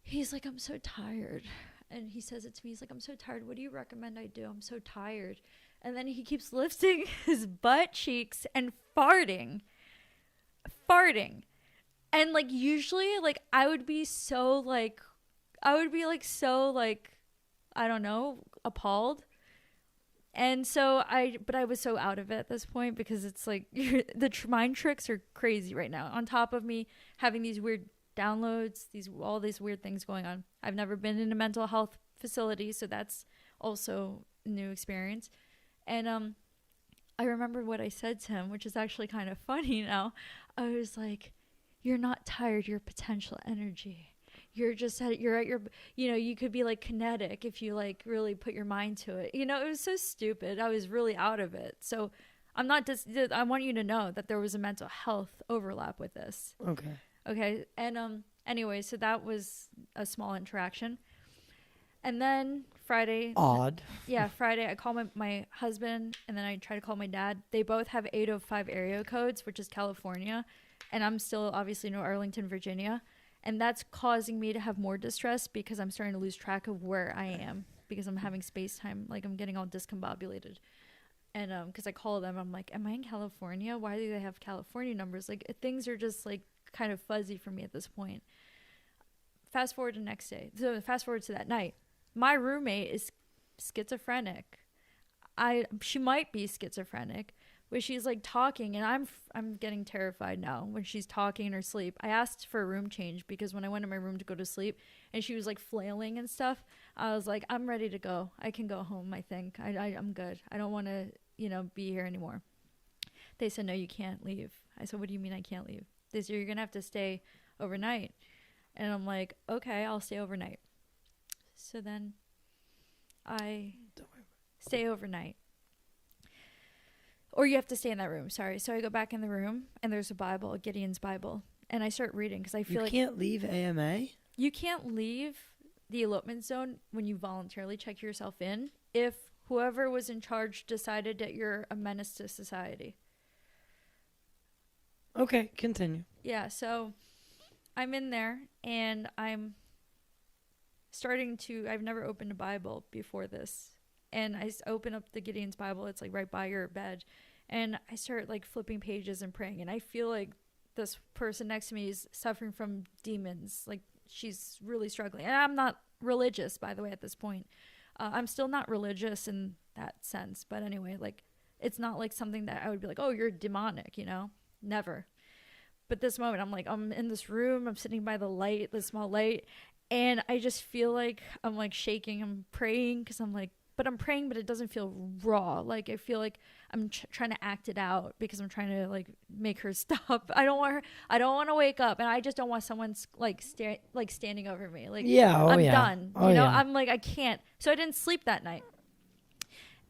He's like, I'm so tired. And he says it to me. He's like, I'm so tired. What do you recommend I do? I'm so tired. And then he keeps lifting his butt cheeks and farting. And like usually like I would be so like, I don't know, appalled. And so I was so out of it at this point because it's like the mind tricks are crazy right now. On top of me having these weird downloads, all these weird things going on. I've never been in a mental health facility, so that's also a new experience. And I remember what I said to him, which is actually kind of funny now. I was like, you're not tired, you're potential energy. You're at your, you know, you could be like kinetic if you like really put your mind to it. You know, it was so stupid. I was really out of it. So I'm not I want you to know that there was a mental health overlap with this. Okay. And anyway, so that was a small interaction. And then Friday. Odd. Yeah, Friday I call my husband, and then I try to call my dad. They both have 805 area codes, which is California, and I'm still obviously in Arlington, Virginia. And that's causing me to have more distress because I'm starting to lose track of where I am because I'm having space time. Like, I'm getting all discombobulated. And because I call them, I'm like, am I in California? Why do they have California numbers? Like, things are just like kind of fuzzy for me at this point. Fast forward to the next day. So fast forward to that night. My roommate is schizophrenic. She might be schizophrenic, but she's like talking, and I'm getting terrified now when she's talking in her sleep. I asked for a room change because when I went to my room to go to sleep, and she was like flailing and stuff, I was like, I'm ready to go. I can go home. I think I'm good. I don't want to be here anymore. They said, no, you can't leave. I said, what do you mean I can't leave? They said, you're gonna have to stay overnight. And I'm like, okay, I'll stay overnight. So then I stay overnight. Or you have to stay in that room, sorry. So I go back in the room, and there's a Bible, a Gideon's Bible. And I start reading because I feel like... You can't leave AMA? You can't leave the elopement zone when you voluntarily check yourself in if whoever was in charge decided that you're a menace to society. Okay, continue. Yeah, so I'm in there, and I'm starting to... I've never opened a Bible before this. And I open up the Gideon's Bible. It's like right by your bed. And I start like flipping pages and praying. And I feel like this person next to me is suffering from demons. Like, she's really struggling. And I'm not religious, by the way, at this point. I'm still not religious in that sense. But anyway, like, it's not like something that I would be like, oh, you're demonic, Never. But this moment, I'm like, I'm in this room. I'm sitting by the light, the small light. And I just feel like I'm like shaking. I'm praying because I'm like, but I'm praying, but it doesn't feel raw. Like, I feel like I'm trying to act it out because I'm trying to like make her stop. I don't want to wake up, and I just don't want someone like standing over me. Like, yeah, I'm yeah. done. Oh, Yeah. I'm like, I can't. So I didn't sleep that night.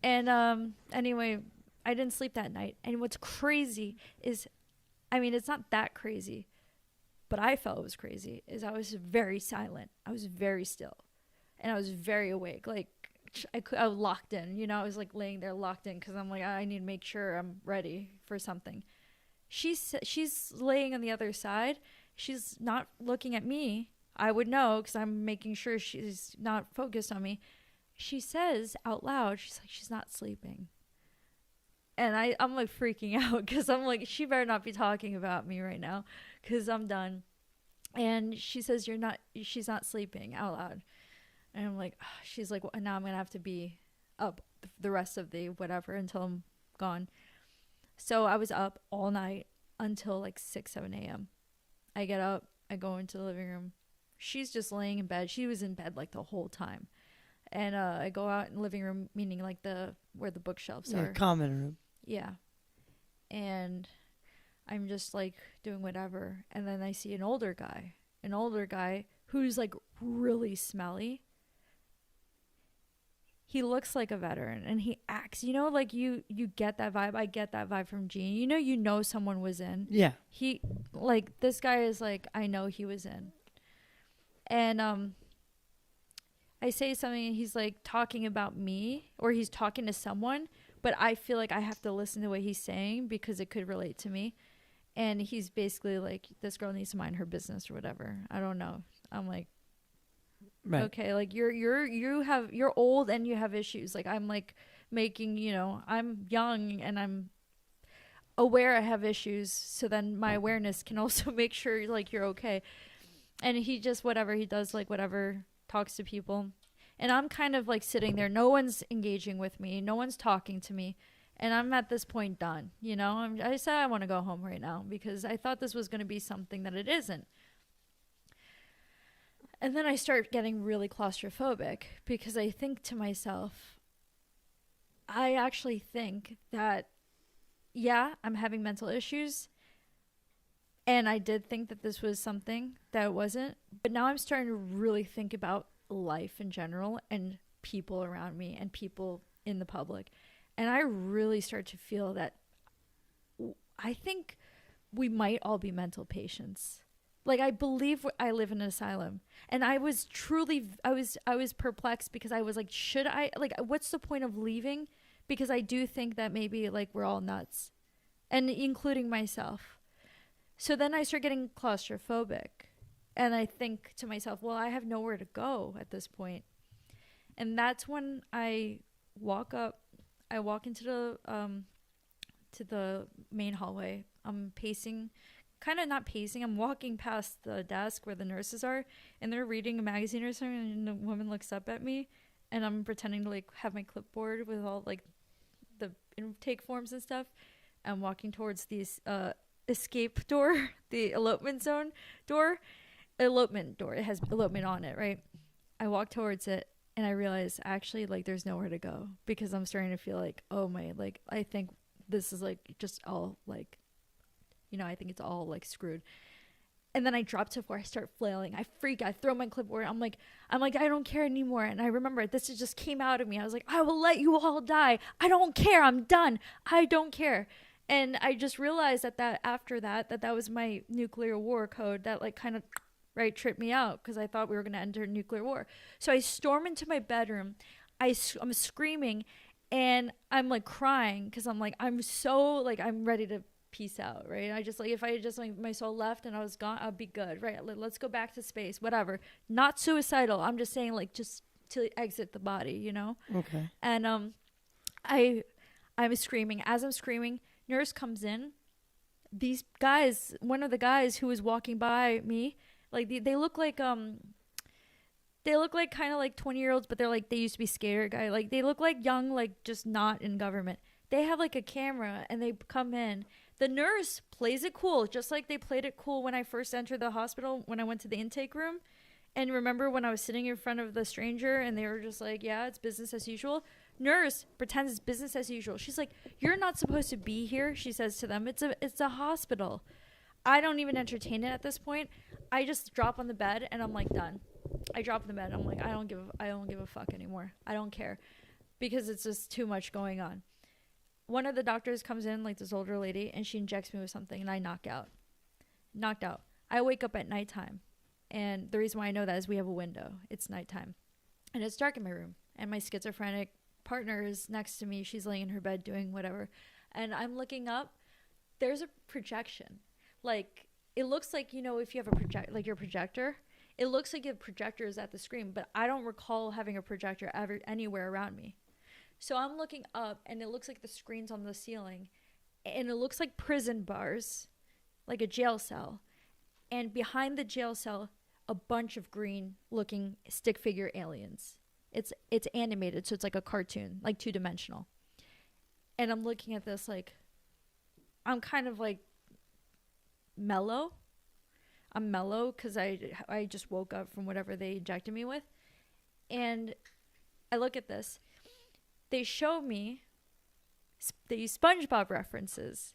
And anyway, I didn't sleep that night. And what's crazy is, I mean, it's not that crazy, but I felt it was crazy. Is I was very silent. I was very still, and I was very awake. Like, I was locked in, I was like laying there locked in because I'm like, I need to make sure I'm ready for something. She's laying on the other side. She's not looking at me. I would know because I'm making sure she's not focused on me. She says out loud, she's like, she's not sleeping. And I'm like freaking out because I'm like, she better not be talking about me right now because I'm done. And she says, she's not sleeping out loud. And I'm like, oh, she's like, well, now I'm going to have to be up the rest of the whatever until I'm gone. So I was up all night until like 6, 7 a.m. I get up, I go into the living room. She's just laying in bed. She was in bed like the whole time. And I go out in the living room, meaning like where the bookshelves are. Common room. Yeah. And I'm just like doing whatever. And then I see an older guy who's like really smelly. He looks like a veteran, and he acts, like you get that vibe. I get that vibe from Gene. You know someone was in. Yeah. He, like, this guy is like, I know he was in. And I say something, and he's like talking about me, or he's talking to someone, but I feel like I have to listen to what he's saying because it could relate to me. And he's basically like, this girl needs to mind her business or whatever. I don't know. I'm like, right. Okay, like you're old and you have issues. Like, I'm like making, I'm young and I'm aware I have issues. So then my awareness can also make sure like you're okay. And he just, whatever he does, like whatever, talks to people. And I'm kind of like sitting there. No one's engaging with me. No one's talking to me. And I'm at this point done, I said I want to go home right now because I thought this was going to be something that it isn't. And then I start getting really claustrophobic because I think to myself, I actually think that, yeah, I'm having mental issues. And I did think that this was something that it wasn't. But now I'm starting to really think about life in general and people around me and people in the public. And I really start to feel that I think we might all be mental patients. Like, I believe I live in an asylum, and I was perplexed because I was like, should I, like, what's the point of leaving? Because I do think that maybe like we're all nuts, and including myself. So then I start getting claustrophobic, and I think to myself, well, I have nowhere to go at this point. And that's when I walk into the main hallway. I'm pacing, kind of not pacing. I'm walking past the desk where the nurses are, and they're reading a magazine or something, and the woman looks up at me, and I'm pretending to like have my clipboard with all like the intake forms and stuff. I'm walking towards these escape door, the elopement door. It has elopement on it, right? I walk towards it, and I realize actually like there's nowhere to go, because I'm starting to feel like, oh my, like I think this is like just all like, you know, I think it's all like screwed. And then I drop to the floor. I start flailing. I freak. I throw my clipboard. I'm like, I don't care anymore. And I remember this just came out of me. I was like, I will let you all die. I don't care. I'm done. I don't care. And I just realized that after that was my nuclear war code that like kind of right tripped me out, because I thought we were going to enter nuclear war. So I storm into my bedroom. I'm screaming, and I'm like crying, because I'm like, I'm so like, I'm ready to peace out, right? I just like, if I just like my soul left and I was gone, I'd be good, right? Let's go back to space, whatever. Not suicidal. I'm just saying like just to exit the body, you know? Okay. And I'm screaming. As I'm screaming, nurse comes in. These guys, one of the guys who was walking by me, like they look like kind of like 20-year-olds, but they're like, they used to be skater guy. Like they look like young, like just not in government. They have like a camera, and they come in. The nurse plays it cool, just like they played it cool when I first entered the hospital, when I went to the intake room. And remember when I was sitting in front of the stranger, and they were just like, yeah, it's business as usual. Nurse pretends it's business as usual. She's like, you're not supposed to be here, she says to them. It's a hospital. I don't even entertain it at this point. I just drop on the bed, and I'm like, done. I drop on the bed. I'm like, I don't give a fuck anymore. I don't care, because it's just too much going on. One of the doctors comes in, like this older lady, and she injects me with something, and I knocked out. I wake up at nighttime, and the reason why I know that is we have a window. It's nighttime, and it's dark in my room, and my schizophrenic partner is next to me. She's laying in her bed doing whatever, and I'm looking up. There's a projection. Like, it looks like, you know, if you have your projector, it looks like you have projectors at the screen, but I don't recall having a projector ever anywhere around me. So I'm looking up, and it looks like the screen's on the ceiling, and it looks like prison bars, like a jail cell. And behind the jail cell, a bunch of green-looking stick figure aliens. It's animated, so it's like a cartoon, like two-dimensional. And I'm looking at this like, I'm kind of like mellow. I'm mellow because I just woke up from whatever they injected me with. And I look at this. They show me, they use SpongeBob references.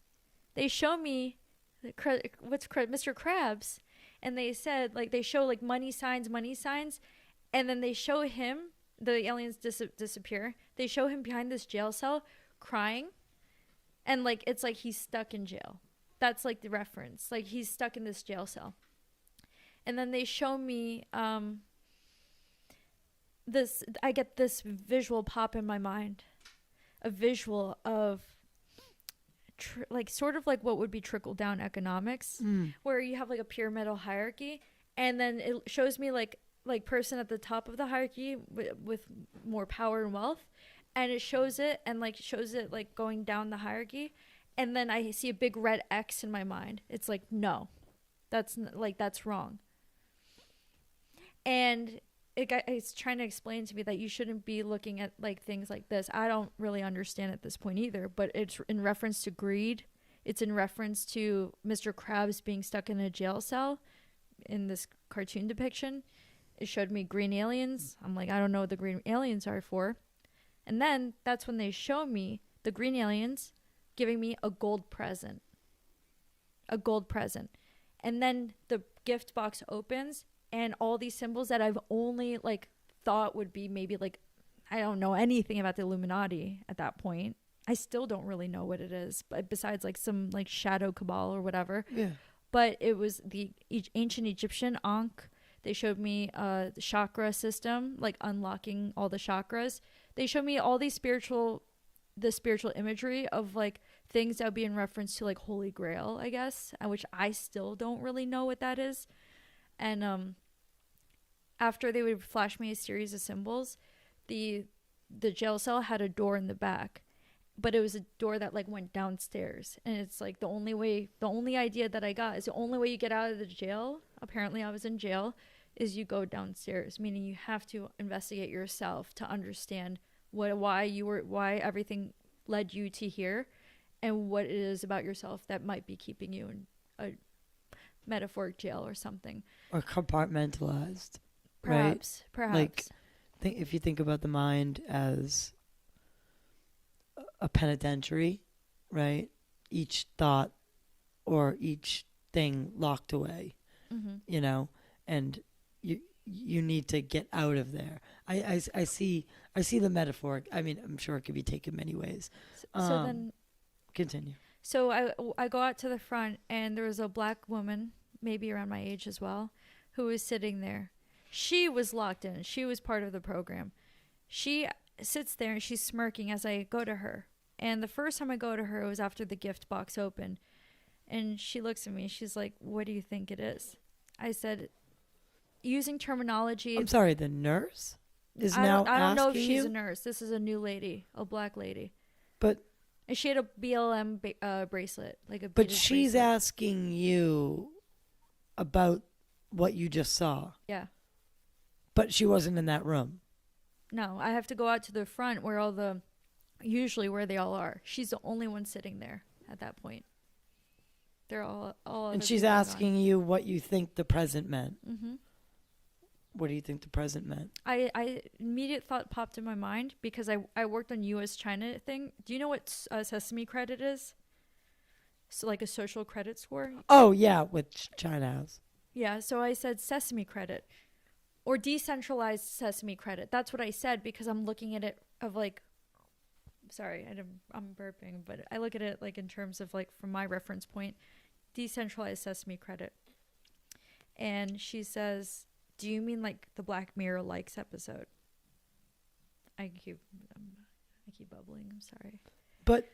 They show me Mr. Krabs, and they said, like, they show like money signs, and then they show him, the aliens disappear. They show him behind this jail cell crying, and like it's like he's stuck in jail. That's like the reference, like he's stuck in this jail cell. And then they show me I get this visual pop in my mind, a visual of like sort of like what would be trickle down economics, where you have like a pyramidal hierarchy, and then it shows me like person at the top of the hierarchy with more power and wealth, and it shows it like going down the hierarchy, and then I see a big red X in my mind. It's like, no, that's wrong. And it's trying to explain to me that you shouldn't be looking at like things like this. I don't really understand at this point either, but it's in reference to greed. It's in reference to Mr. Krabs being stuck in a jail cell in this cartoon depiction. It showed me green aliens. I'm like, I don't know what the green aliens are for. And then that's when they show me the green aliens giving me a gold present. And then the gift box opens, and all these symbols that I've only like thought would be maybe like, I don't know anything about the Illuminati at that point. I still don't really know what it is, but besides like some like shadow cabal or whatever. Yeah. But it was the ancient Egyptian Ankh. They showed me the chakra system, like unlocking all the chakras. They showed me all these spiritual imagery of like things that would be in reference to like Holy Grail, I guess, which I still don't really know what that is. And after they would flash me a series of symbols, the jail cell had a door in the back, but it was a door that like went downstairs. And it's like the only idea that I got is the only way you get out of the jail, apparently I was in jail, is you go downstairs, meaning you have to investigate yourself to understand why everything led you to here, and what it is about yourself that might be keeping you in a metaphoric jail or something. Or compartmentalized. Perhaps. Like, if you think about the mind as a penitentiary, right? Each thought or each thing locked away, you know, and you need to get out of there. I see the metaphor. I mean, I'm sure it could be taken many ways. So then continue. So I go out to the front, and there was a black woman, maybe around my age as well, who was sitting there. She was locked in. She was part of the program. She sits there, and she's smirking as I go to her. And the first time I go to her, it was after the gift box opened. And she looks at me. She's like, "What do you think it is?" I said, using terminology. I'm sorry, the nurse is I now don't know if asking she's you? a nurse. This is a new lady, a black lady. But And she had a BLM bracelet, like a but beaded she's bracelet. asking you about what you just saw. Yeah. But she wasn't in that room. No, I have to go out to the front where usually where they all are. She's the only one sitting there at that point. They're all And other she's people are asking you what you think the present meant. gone. What do you think the present meant? I immediate thought popped in my mind because I worked on US China thing. Do you know what Sesame credit is? So like a social credit score? Oh, yeah, with China House. Yeah, so I said Sesame credit or decentralized Sesame credit. That's what I said because I'm looking at it of like, sorry, I'm burping, but I look at it like in terms of like from my reference point, decentralized Sesame credit. And she says, "Do you mean like the Black Mirror likes episode?" I keep bubbling. I'm sorry. But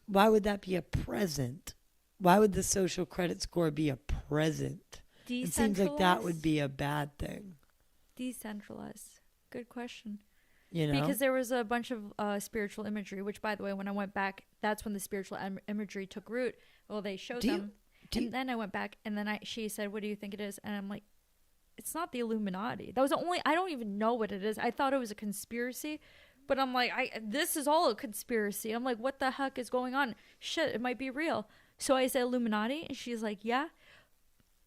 why would that be a present? Why would the social credit score be a present? It seems like that would be a bad thing. Decentralized. Good question. You know? Because there was a bunch of spiritual imagery, which, by the way, when I went back, that's when the spiritual imagery took root. Well, they showed them. Then I went back, and then she said, "What do you think it is?" And I'm like, "It's not the Illuminati." That was the only. I don't even know what it is. I thought it was a conspiracy, but I'm like, this is all a conspiracy. I'm like, what the heck is going on? Shit, it might be real. So I said Illuminati, and she's like, "Yeah."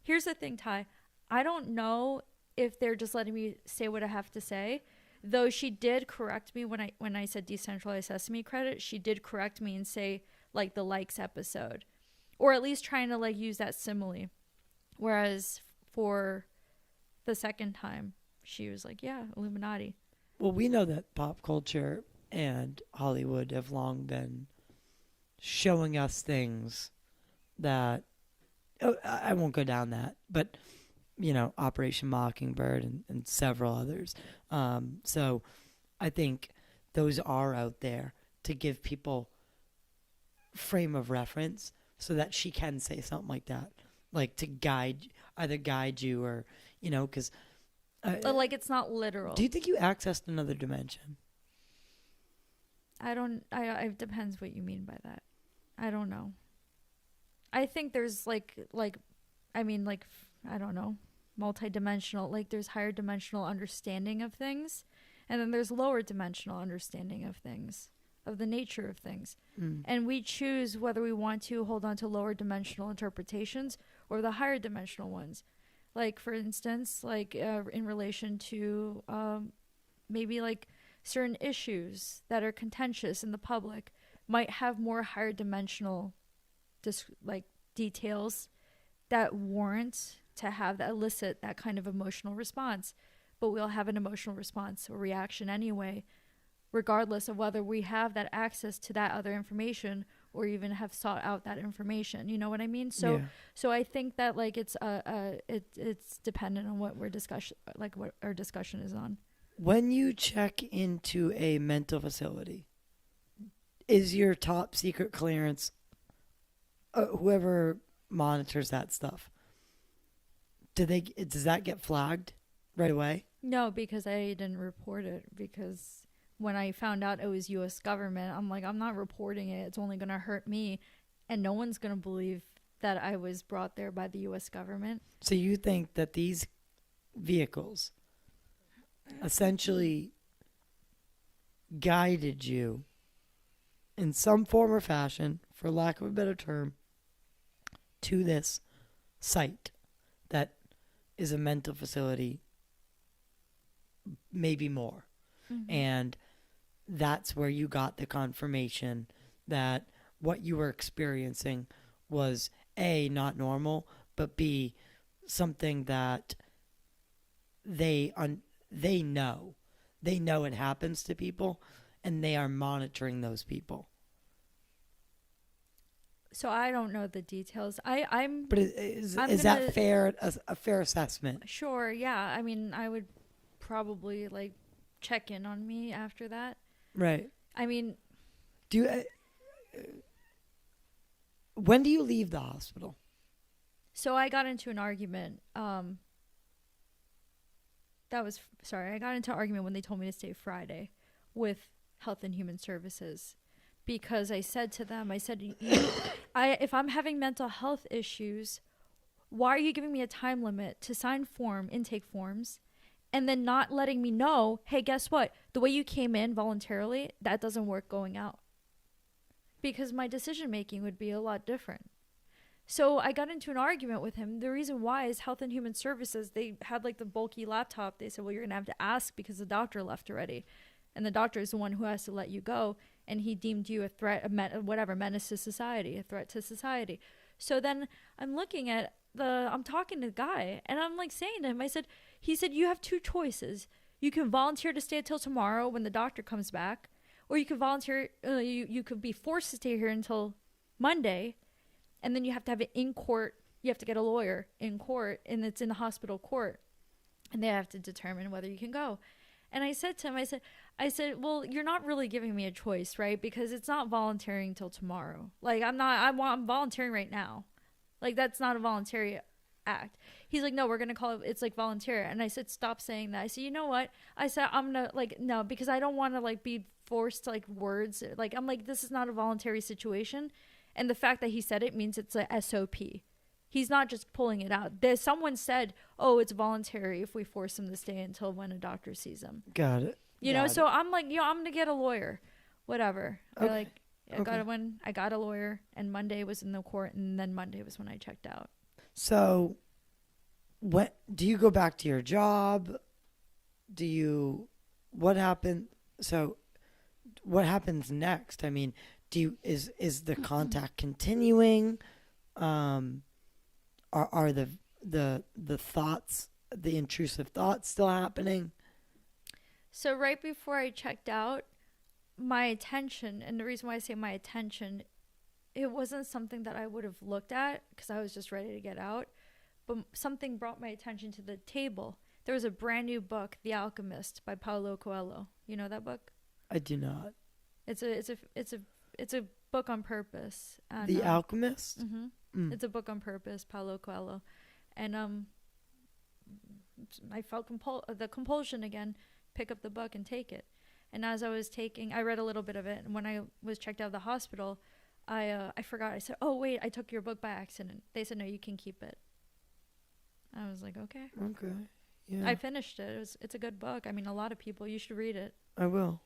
Here's the thing, Ty. I don't know if they're just letting me say what I have to say. Though she did correct me when I said decentralized Sesame credit. She did correct me and say like the likes episode, or at least trying to like use that simile. Whereas for the second time, she was like, "Yeah, Illuminati." Well, we know that pop culture and Hollywood have long been showing us things that I won't go down that, but you know, Operation Mockingbird and several others. So I think those are out there to give people frame of reference so that she can say something like that, like to either guide you or, you know, because like it's not literal. Do you think you accessed another dimension? It depends what you mean by that. I don't know. I think there's like I don't know, multi-dimensional, like there's higher dimensional understanding of things, and then there's lower dimensional understanding of things, of the nature of things. And we choose whether we want to hold on to lower dimensional interpretations or the higher dimensional ones. Like, for instance, like in relation to maybe like certain issues that are contentious in the public might have more higher dimensional details that warrant to have that elicit that kind of emotional response. but we'll have an emotional response or reaction anyway, regardless of whether we have that access to that other information or even have sought out that information. You know what I mean? So, Yeah. so I think that like it's dependent on what what our discussion is on. When you check into a mental facility, is your top secret clearance, whoever monitors that stuff, does that get flagged right away? No, because I didn't report it, because when I found out it was U.S. government, I'm like, I'm not reporting it. It's only going to hurt me, and no one's going to believe that I was brought there by the U.S. government. So you think that these vehicles essentially guided you in some form or fashion, for lack of a better term, to this site that is a mental facility, maybe more. And that's where you got the confirmation that what you were experiencing was A, not normal, but B, something that they know. They know it happens to people, and they are monitoring those people. So I don't know the details. But is that fair? A fair assessment? Sure, yeah. I mean, I would probably like check in on me after that. Right. I mean, when do you leave the hospital? so I got into an argument. I got into an argument when they told me to stay Friday with Health and Human Services, because I said to them, if I'm having mental health issues, why are you giving me a time limit to sign intake forms, and then not letting me know, hey, guess what? The way you came in voluntarily, that doesn't work going out. Because my decision making would be a lot different. So I got into an argument with him. The reason why is Health and Human Services, they had like the bulky laptop. They said, well, you're going to have to ask because the doctor left already. And the doctor is the one who has to let you go. And he deemed you a threat, menace to society, a threat to society. So then I'm talking to the guy, and I'm like saying to him, he said, you have two choices. You can volunteer to stay until tomorrow when the doctor comes back, or you can volunteer, you could be forced to stay here until Monday, and then you have to have it in court. You have to get a lawyer in court, and it's in the hospital court, and they have to determine whether you can go. And I said to him, I said, well, you're not really giving me a choice, right? Because it's not volunteering till tomorrow. Like, I'm volunteering right now. Like, that's not a voluntary act. He's like, no, we're going to call it's like volunteer. And I said, stop saying that. I said, you know what? I said, I'm going to no, because I don't want to be forced to words. I'm like, this is not a voluntary situation. And the fact that he said it means it's a SOP. He's not just pulling it out. Someone said, oh, it's voluntary if we force him to stay until when a doctor sees him. Got it. So I'm like, I'm going to get a lawyer. Whatever. Okay. I got a lawyer, and Monday was in the court, and then Monday was when I checked out. So what do you go back to your job? What happened? So what happens next? I mean, is the contact continuing? Are the thoughts, the intrusive thoughts still happening? So right before I checked out, my attention, and the reason why I say my attention, it wasn't something that I would have looked at because I was just ready to get out, but something brought my attention to the table. There was a brand new book, The Alchemist by Paulo Coelho. You know that book? I do not. It's a book on purpose. And, The Alchemist? Mm-hmm. It's a book on purpose, Paulo Coelho. And I felt the compulsion again, pick up the book and take it. And as I was I read a little bit of it. And when I was checked out of the hospital, I forgot. I said, oh, wait, I took your book by accident. They said, no, you can keep it. I was like, okay. Okay. Yeah. I finished it. It's a good book. I mean, a lot of people, you should read it. I will.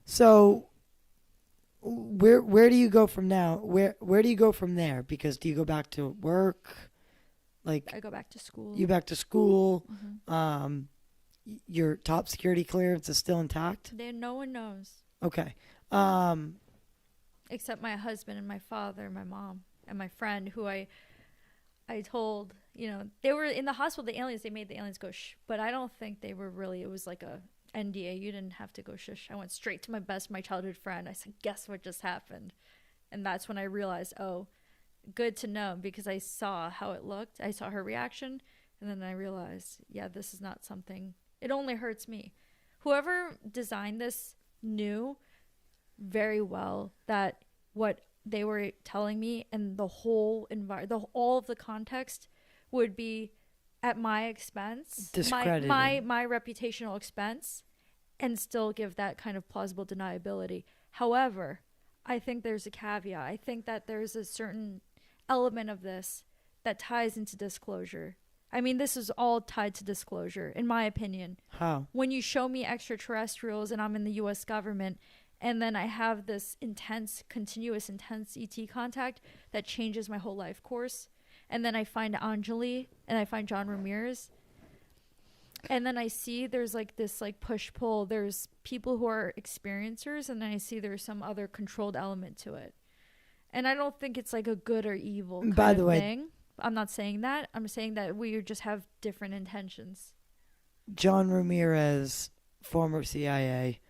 So where do you go from now? Where do you go from there? Because do you go back to work? I go back to school. You back to school? Mm-hmm. Your top security clearance is still intact? No one knows. Okay. Except my husband and my father, my mom, and my friend, who I told, they were in the hospital, the aliens, they made the aliens go shh, but I don't think they were really, it was like a NDA. You didn't have to go shush. I went straight to my childhood friend. I said, guess what just happened? And that's when I realized, oh, good to know, because I saw how it looked. I saw her reaction, and then I realized, yeah, this is not something, it only hurts me. Whoever designed this knew very well that what they were telling me and the whole all of the context would be at my expense, Discrediting. my reputational expense, and still give that kind of plausible deniability. However, I think there's a caveat. I think that there's a certain element of this that ties into disclosure. I mean, this is all tied to disclosure, in my opinion. How? When you show me extraterrestrials and I'm in the U.S. government, and then I have this continuous ET contact that changes my whole life course, and then I find Anjali and I find John Ramirez, and then I see there's like this like push-pull. There's people who are experiencers, and then I see there's some other controlled element to it. And I don't think it's like a good or evil kind By the of way, thing. I'm not saying that. I'm saying that we just have different intentions. John Ramirez, former CIA,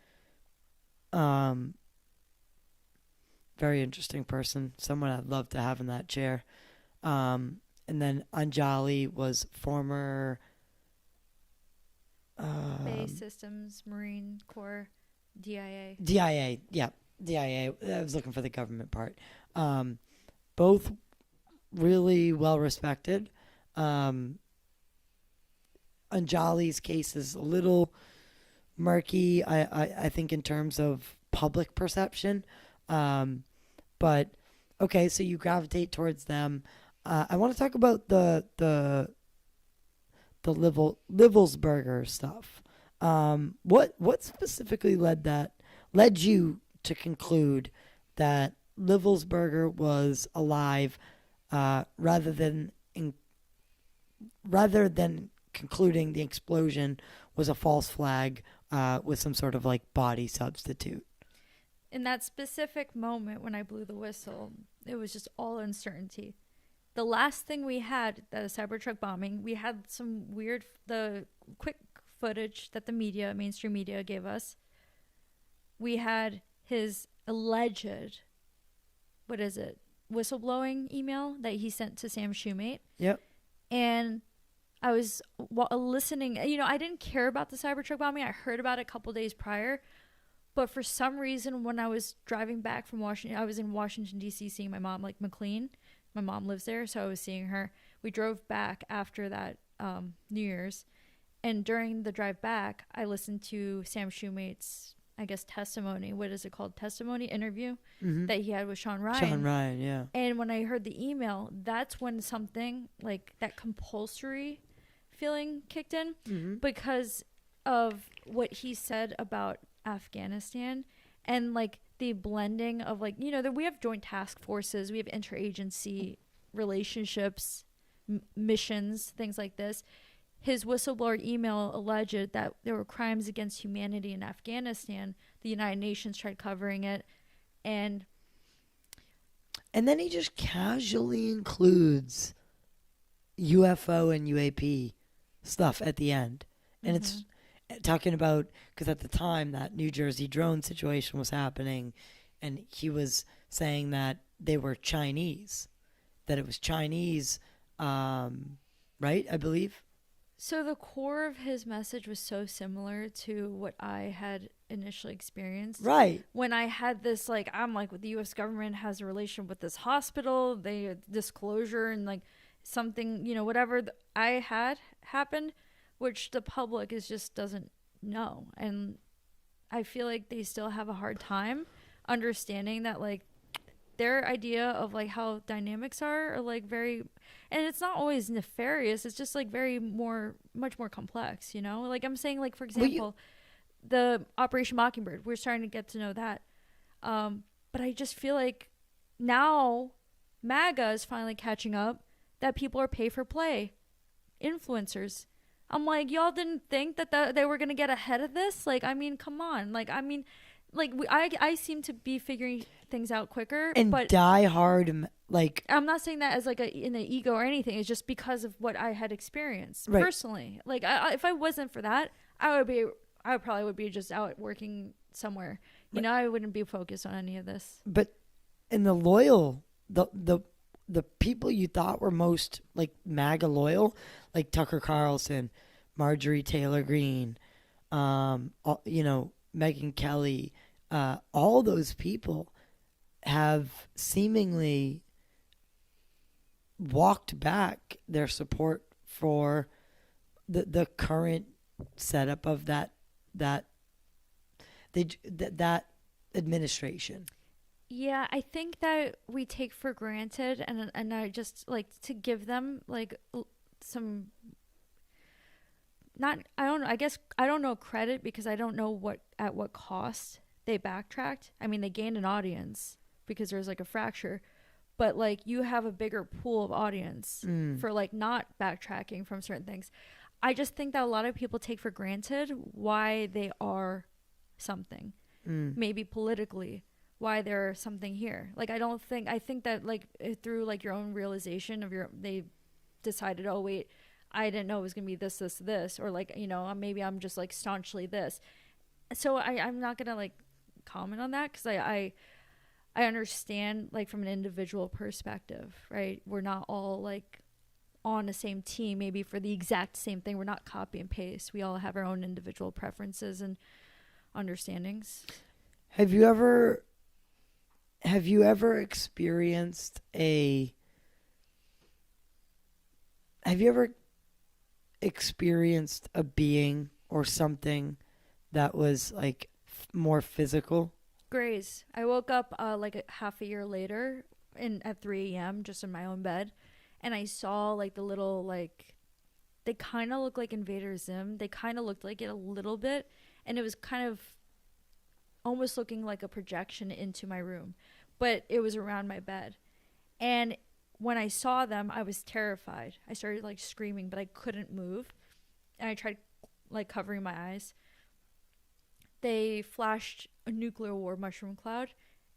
very interesting person, someone I'd love to have in that chair. And then Anjali was former Base Systems, Marine Corps, DIA. DIA. Yeah, DIA. I was looking for the government part. Both really well respected. Anjali's case is a little murky, I think, in terms of public perception. But okay, so you gravitate towards them. I want to talk about the Livelsberger stuff. What specifically led you to conclude that Livelsberger was alive, rather than concluding the explosion was a false flag with some sort of like body substitute? In that specific moment when I blew the whistle, it was just all uncertainty. The last thing we had, the Cybertruck bombing, we had some the quick footage that the mainstream media gave us. We had his alleged, whistleblowing email that he sent to Sam Shoemate. Yep. And I was listening. I didn't care about the Cybertruck bombing. I heard about it a couple days prior. But for some reason, when I was driving back from Washington, I was in Washington, D.C. seeing my mom, like McLean. My mom lives there, so I was seeing her. We drove back after that New Year's. And during the drive back, I listened to Sam Shoemate's, I guess, testimony. What is it called? Testimony interview that he had with Sean Ryan. Sean Ryan, yeah. And when I heard the email, that's when something like that compulsory feeling kicked in because of what he said about Afghanistan and like the blending of like, that we have joint task forces, we have interagency relationships, missions, things like this. His whistleblower email alleged that there were crimes against humanity in Afghanistan. The United Nations tried covering it, and then he just casually includes UFO and UAP stuff at the end. And it's talking about, because at the time that New Jersey drone situation was happening, and he was saying that they were Chinese, that it was Chinese, right, I believe? So the core of his message was so similar to what I had initially experienced. Right. When I had this, like, I'm like, the U.S. government has a relation with this hospital, they disclosure and like something, whatever I had happened, which the public just doesn't know. And I feel like they still have a hard time understanding that, like, their idea of like how dynamics are like very, and it's not always nefarious, it's just like much more complex, like I'm saying, like, for example, the Operation Mockingbird, we're starting to get to know that, but I just feel like now MAGA is finally catching up that people are pay for play influencers. I'm like, y'all didn't think that they were gonna get ahead of this? Like, I mean, come on. Like, I mean, like I seem to be figuring things out quicker, And but die hard, like, I'm not saying that as like in an ego or anything. It's just because of what I had experienced Right. personally. Like if I wasn't for that, I probably would be just out working somewhere. You know, I wouldn't be focused on any of this. but in the loyal, the people you thought were most like MAGA loyal, like Tucker Carlson, Marjorie Taylor Greene, Megyn Kelly, all those people have seemingly walked back their support for the current setup of that administration. Yeah, I think that we take for granted, and I just like to give them like some. Not, I don't know. I guess I don't know credit because I don't know at what cost they backtracked. I mean, they gained an audience because there's like a fracture, but like you have a bigger pool of audience for like not backtracking from certain things. I just think that a lot of people take for granted why they are something, maybe politically, why they're something here. Like I think that like through like your own realization of they decided, oh wait, I didn't know it was gonna be this, or like, you know, maybe I'm just like staunchly this. So I'm not gonna like comment on that because I understand like from an individual perspective, right? We're not all like on the same team, maybe for the exact same thing. We're not copy and paste. We all have our own individual preferences and understandings. Have you ever experienced a being or something that was like more physical? Grays. I woke up like a half a year later at 3 a.m. just in my own bed, and I saw like the little like they kind of look like Invader Zim. They kind of looked like it a little bit, and it was kind of almost looking like a projection into my room, but it was around my bed. And when I saw them, I was terrified. I started like screaming, but I couldn't move. And I tried like covering my eyes. They flashed a nuclear war mushroom cloud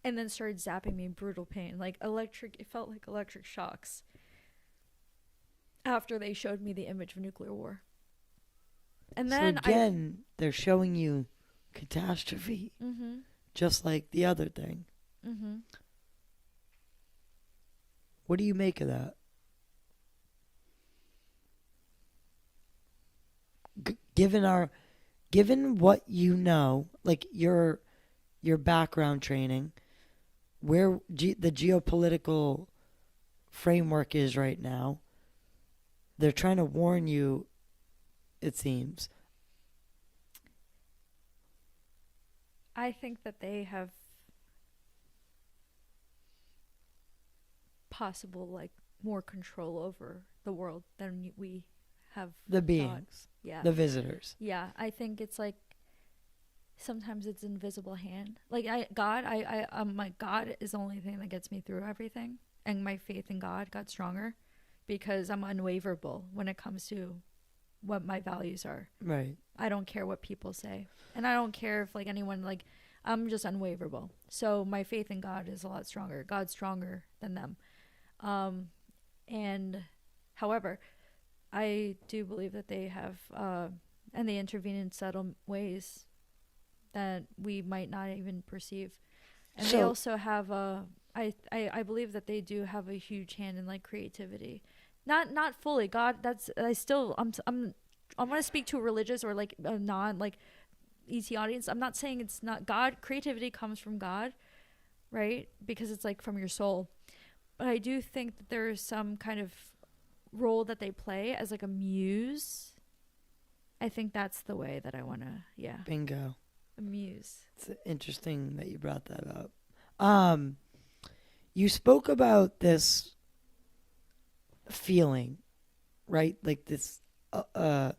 and then started zapping me in brutal pain. Like it felt like electric shocks after they showed me the image of nuclear war. And then so again, they're showing you catastrophe, just like the other thing. What do you make of that? Given what you know, like your background training, where the geopolitical framework is right now, they're trying to warn you, it seems. I think that they have possible like more control over the world than we have. The beings, yeah, the visitors. Yeah, I think it's like sometimes it's invisible hand. Like my God is the only thing that gets me through everything, and my faith in God got stronger because I'm unwaverable when it comes to what my values are. Right. I don't care what people say, and I don't care if like anyone like. I'm just unwaverable. So my faith in God is a lot stronger. God's stronger than them. And however, I do believe that they have, and they intervene in subtle ways that we might not even perceive. And they also have, I believe that they do have a huge hand in like creativity. Not fully. God, I'm going to speak to a religious or like a non like ET audience. I'm not saying it's not God. Creativity comes from God, right? Because it's like from your soul. But I do think that there's some kind of role that they play as like a muse. I think that's the way that I want to, yeah. Bingo. A muse. It's interesting that you brought that up. You spoke about this feeling, right? Like this, do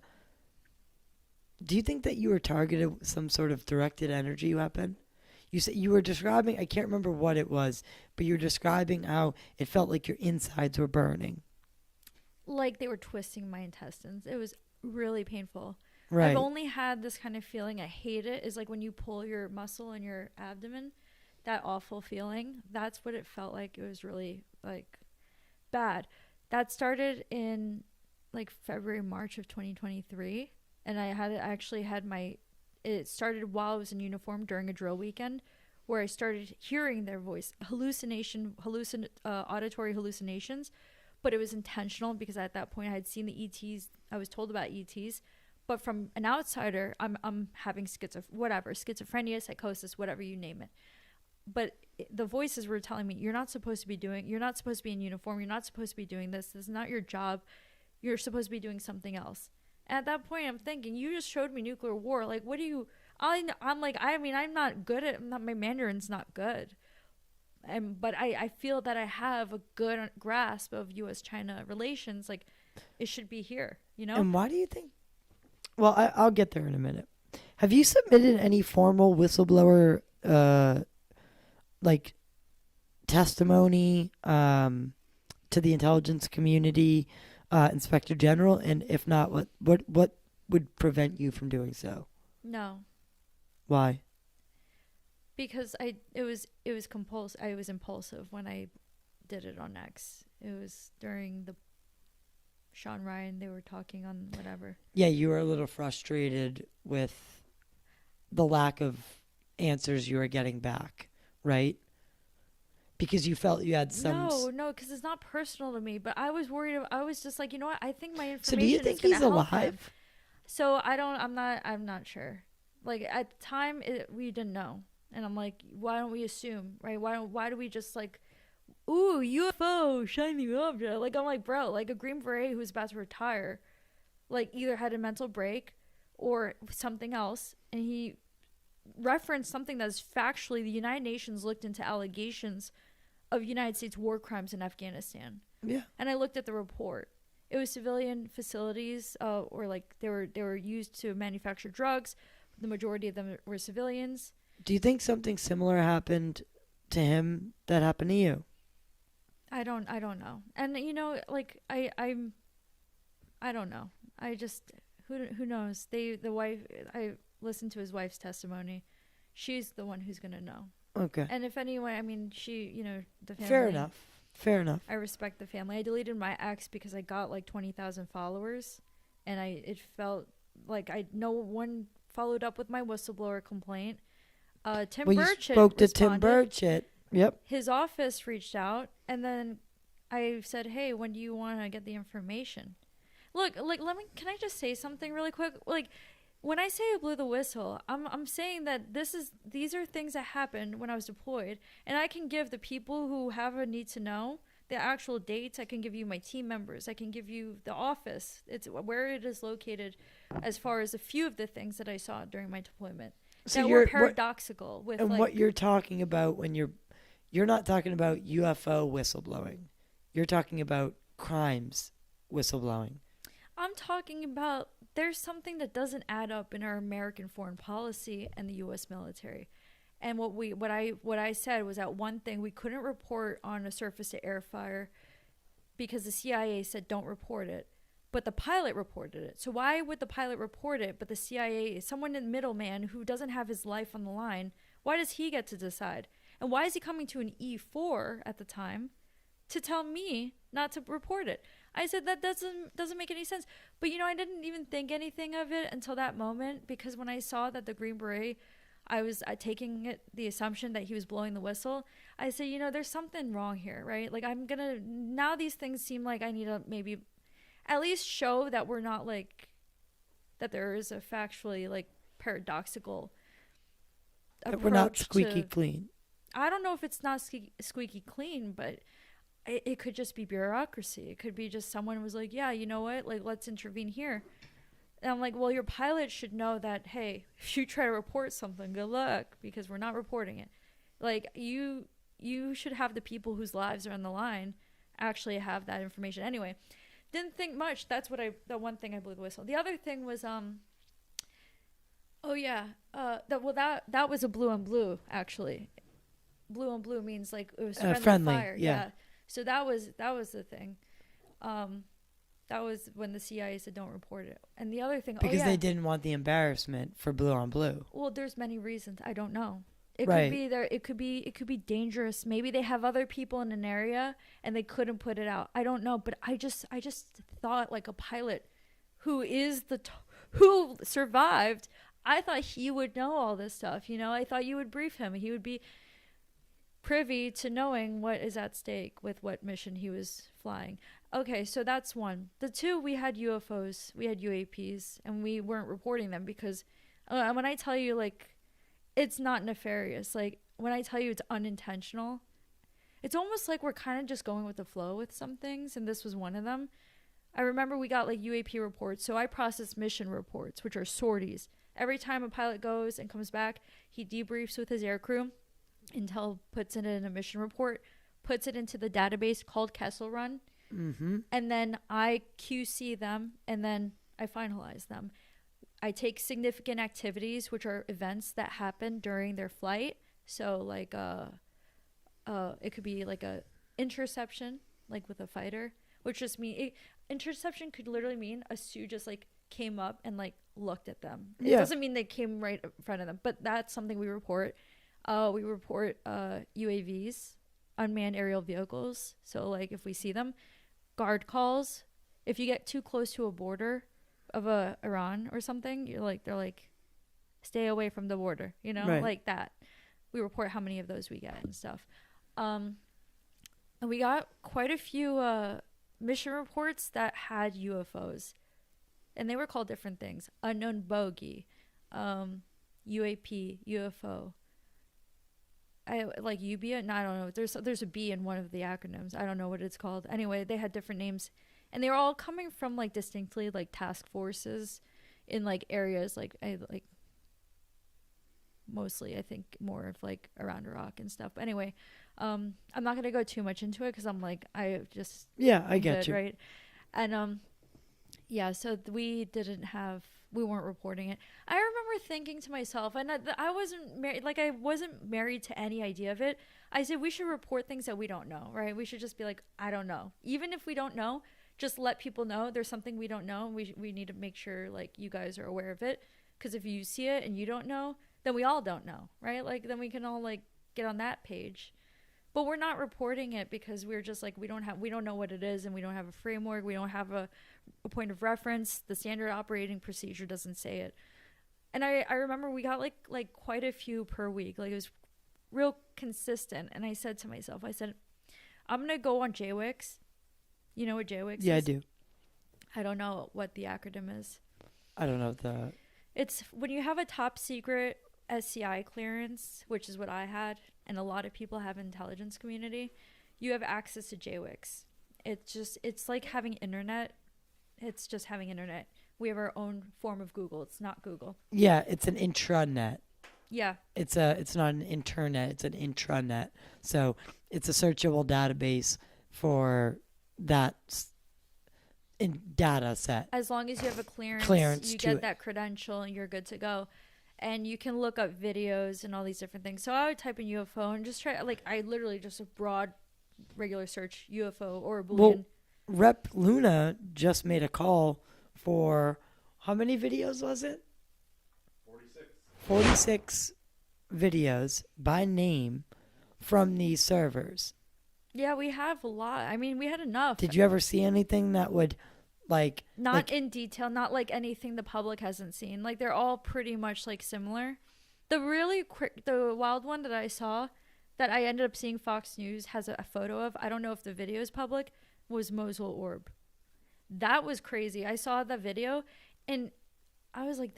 you think that you were targeted with some sort of directed energy weapon? You said you were describing, I can't remember what it was, but you were describing how it felt like your insides were burning. Like they were twisting my intestines. It was really painful. Right. I've only had this kind of feeling. I hate it. Is like when you pull your muscle in your abdomen, that awful feeling. That's what it felt like. It was really like bad. That started in like February, March of 2023. And I actually had it started while I was in uniform during a drill weekend where I started hearing their voice, auditory hallucinations, but it was intentional because at that point I had seen the ETs. I was told about ETs, but from an outsider, I'm having schizophrenia, psychosis, whatever you name it. But the voices were telling me, you're not supposed to be in uniform. You're not supposed to be doing this. This is not your job. You're supposed to be doing something else. At that point, I'm thinking, you just showed me nuclear war. Like, what do you, I'm like, I'm not good at, my Mandarin's not good. But I feel that I have a good grasp of U.S.-China relations. Like, it should be here, you know? And why do you think? Well, I'll get there in a minute. Have you submitted any formal whistleblower, like, testimony to the intelligence community, Inspector General? And if not, what would prevent you from doing so? No. Why? Because it was compulsive. I was impulsive when I did it on X. It was during the Sean Ryan. They were talking on whatever. Yeah, you were a little frustrated with the lack of answers you were getting back, right? Because you felt you had some. No, because it's not personal to me. But I was worried. I was just like, you know what? I think my information. So do you think he's alive? So I'm not sure. Like at the time, we didn't know. And I'm like, why don't we assume, right? Why do we just like, ooh, UFO, shiny object? Like, I'm like, bro, like a Green Beret who's about to retire, like either had a mental break or something else. And he referenced something that's factually, the United Nations looked into allegations of United States war crimes in Afghanistan. Yeah. And I looked at the report. It was civilian facilities, or like they were used to manufacture drugs. The majority of them were civilians. Do you think something similar happened to him that happened to you? I don't know. And you know, like I don't know. I just who knows? The wife, I listened to his wife's testimony. She's the one who's going to know. Okay. And if anyone, I mean, she, you know, the family. Fair enough. I respect the family. I deleted my ex because I got like 20,000 followers and it felt like no one followed up with my whistleblower complaint. Tim Burchett you spoke to responded. Tim Burchett. Yep. His office reached out, and then I said, "Hey, when do you want to get the information?" Look, like, can I just say something really quick? Like, when I say I blew the whistle, I'm saying that these are things that happened when I was deployed, and I can give the people who have a need to know the actual dates. I can give you my team members. I can give you the office. It's where it is located, as far as a few of the things that I saw during my deployment. So that were paradoxical with and like, what you're talking about when you're not talking about UFO whistleblowing. You're talking about crimes whistleblowing. I'm talking about there's something that doesn't add up in our American foreign policy and the U.S. military. And what I said was that one thing we couldn't report on a surface to air fire because the CIA said don't report it. But the pilot reported it. So why would the pilot report it, but the CIA, someone in the middleman who doesn't have his life on the line, why does he get to decide? And why is he coming to an E4 at the time to tell me not to report it? I said that doesn't make any sense. But, you know, I didn't even think anything of it until that moment, because when I saw that the Green Beret, I was taking the assumption that he was blowing the whistle. I said, you know, there's something wrong here, right? Like, now these things seem like I need to maybe at least show that we're not like, that there is a factually like paradoxical approach. That we're not squeaky clean. I don't know if it's not squeaky clean, but it could just be bureaucracy. It could be just someone was like, yeah, you know what? Like, let's intervene here. And I'm like, well, your pilot should know that, hey, if you try to report something, good luck, because we're not reporting it. Like, you should have the people whose lives are on the line actually have that information. Anyway, didn't think much. That's what the one thing I blew the whistle. The other thing was, that was a blue on blue, actually. Blue on blue means like it was friendly fire. Yeah. So that was the thing. That was when the CIA said don't report it. And the other thing, Because they didn't want the embarrassment for blue on blue. Well, there's many reasons. I don't know. It Right. could be there. It could be dangerous. Maybe they have other people in an area and they couldn't put it out. I don't know. But I just thought like a pilot who is who survived. I thought he would know all this stuff. You know, I thought you would brief him. He would be privy to knowing what is at stake with what mission he was flying. Okay, so that's one. The two, we had UFOs, we had UAPs, and we weren't reporting them because when I tell you, like, it's not nefarious. Like, when I tell you it's unintentional, it's almost like we're kind of just going with the flow with some things, and this was one of them. I remember we got, like, UAP reports, so I process mission reports, which are sorties. Every time a pilot goes and comes back, he debriefs with his aircrew. Intel puts it in a mission report, puts it into the database called Kessel Run, and then I QC them, and then I finalize them. I take significant activities, which are events that happen during their flight. So, like, it could be like a interception, like with a fighter, which just mean interception could literally mean a suit just like came up and like looked at them. It doesn't mean they came right in front of them, but that's something we report. We report UAVs, unmanned aerial vehicles. So, like, if we see them, guard calls. If you get too close to a border of Iran or something, they're like, stay away from the border, you know, right. like that. We report how many of those we get and stuff. And we got quite a few mission reports that had UFOs, and they were called different things: unknown bogey, UAP, UFO. I like UBA. No, I don't know. There's a B in one of the acronyms. I don't know what it's called. Anyway, they had different names, and they were all coming from like distinctly like task forces in like areas like mostly I think more of like around Iraq and stuff. But anyway, I'm not gonna go too much into it because I'm like I get you right, and so we weren't reporting it. I remember thinking to myself, and I wasn't married, like I wasn't married to any idea of it. I said we should report things that we don't know, right? We should just be like, I don't know. Even if we don't know, just let people know there's something we don't know. We need to make sure like you guys are aware of it, because if you see it and you don't know, then we all don't know, right? Like then we can all like get on that page. But we're not reporting it because we're just like we don't know what it is, and we don't have a framework, we don't have a point of reference. The standard operating procedure doesn't say it. And I remember we got like quite a few per week. Like it was real consistent. And I said to myself, I'm gonna go on JWIX. You know what JWIX is? Yeah, I do. I don't know what the acronym is. I don't know the. It's when you have a top secret SCI clearance, which is what I had, and a lot of people have in intelligence community, you have access to JWIX. It's like having internet. It's just having internet. We have our own form of Google. It's not Google. Yeah, it's an intranet. Yeah. It's not an internet. It's an intranet. So it's a searchable database for that in data set. As long as you have a clearance you get that credential and you're good to go. And you can look up videos and all these different things. So I would type in UFO and just try, like, I literally just a broad regular search UFO or a Boolean. Well, Rep Luna just made a call for how many videos was it? 46 videos by name from these servers. Yeah, we have a lot. I mean, we had enough. Did you ever see anything that would not in detail, not like anything the public hasn't seen. Like they're all pretty much like similar. The wild one that I saw that I ended up seeing Fox News has a photo of, I don't know if the video is public, was Mosul Orb. That was crazy. I saw the video and I was like,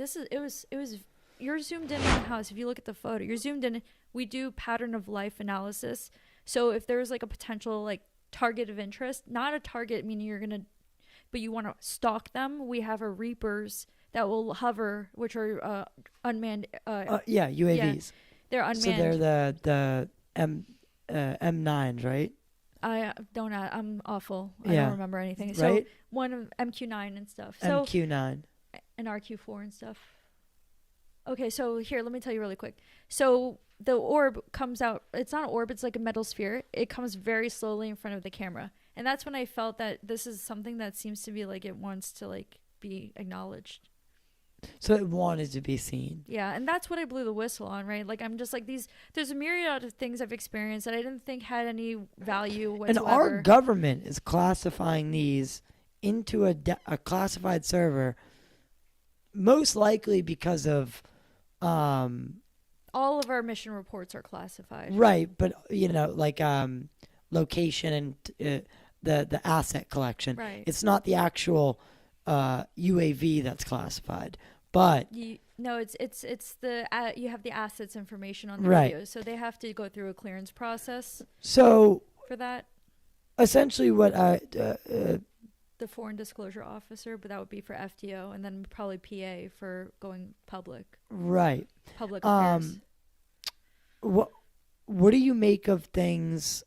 you're zoomed in on the house. If you look at the photo, you're zoomed in. We do pattern of life analysis. So if there's like a potential like target of interest, not a target meaning but you want to stalk them, we have our Reapers that will hover, which are unmanned. UAVs. Yeah, they're unmanned. So they're the M9s, right? I'm awful. I don't remember anything. So right? one of MQ9 and stuff. MQ9. And RQ4 and stuff. Okay, so here, let me tell you really quick. So the orb comes out. It's not an orb. It's like a metal sphere. It comes very slowly in front of the camera. And that's when I felt that this is something that seems to be like it wants to like be acknowledged. So it wanted to be seen. Yeah, and that's what I blew the whistle on, right? Like I'm just like there's a myriad of things I've experienced that I didn't think had any value And whatsoever. our government is classifying these into a classified server, most likely because of all of our mission reports are classified. right, but like location and the asset collection. Right. It's not the actual UAV that's classified, but No, it's the you have the assets information on the Right. videos, so they have to go through a clearance process so for that. essentially what The foreign disclosure officer, but that would be for FDO, and then probably PA for going public right. affairs. What do you make of things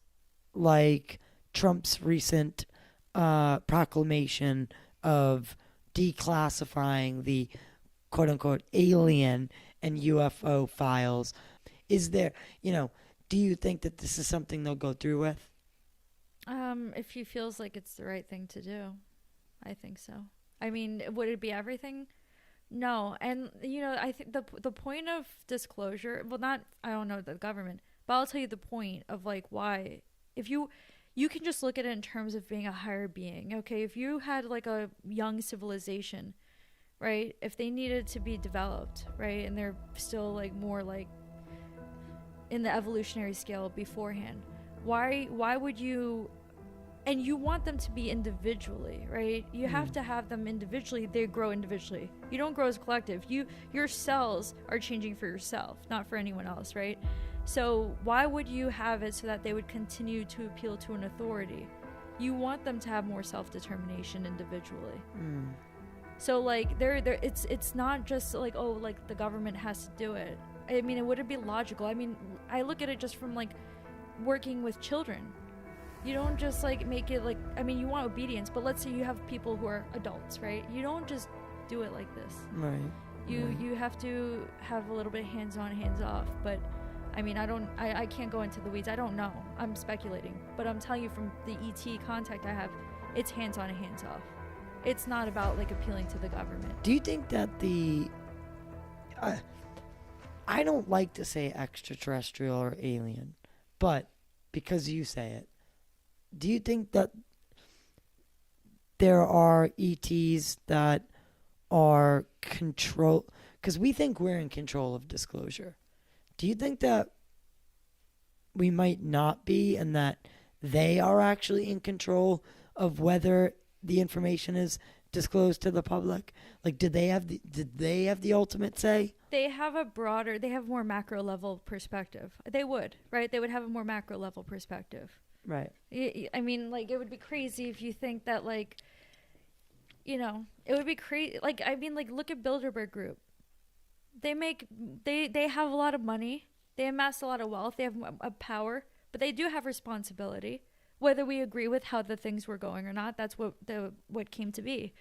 like Trump's recent proclamation of declassifying the quote unquote alien and UFO files? Is there, do you think that this is something they'll go through with? If he feels like it's the right thing to do, I think so. I mean, would it be everything? No. And, I think the point of disclosure, well, not, I don't know the government, but I'll tell you the point of like why. If you can just look at it in terms of being a higher being. Okay, if you had like a young civilization, right? If they needed to be developed, right? And they're still like more like in the evolutionary scale beforehand. Why would you, and you want them to be individually, right? You have to have them individually. They grow individually. You don't grow as a collective. Your cells are changing for yourself, not for anyone else, right? So why would you have it so that they would continue to appeal to an authority? You want them to have more self-determination individually. So like it's not just like, oh, like the government has to do it. I mean, it wouldn't be logical. I mean, I look at it just from like working with children. You don't just like make it like, I mean, you want obedience, but let's say you have people who are adults, right? You don't just do it like this. Right. You have to have a little bit hands-on, hands-off. But I mean, I can't go into the weeds. I don't know. I'm speculating, but I'm telling you from the ET contact I have, it's hands-on and hands-off. It's not about like appealing to the government. Do you think that I don't like to say extraterrestrial or alien, but because you say it, do you think that there are ETs that are control? Because we think we're in control of disclosure. Do you think that we might not be, and that they are actually in control of whether the information is disclosed to the public? Like, did they have the ultimate say? They have more macro level perspective. They would, right? They would have a more macro level perspective. Right. I mean, like, it would be crazy if you think that, like, it would be crazy. Like, I mean, like, look at Bilderberg Group. They have a lot of money. They amass a lot of wealth. They have a power, but they do have responsibility. Whether we agree with how the things were going or not, that's what came to be.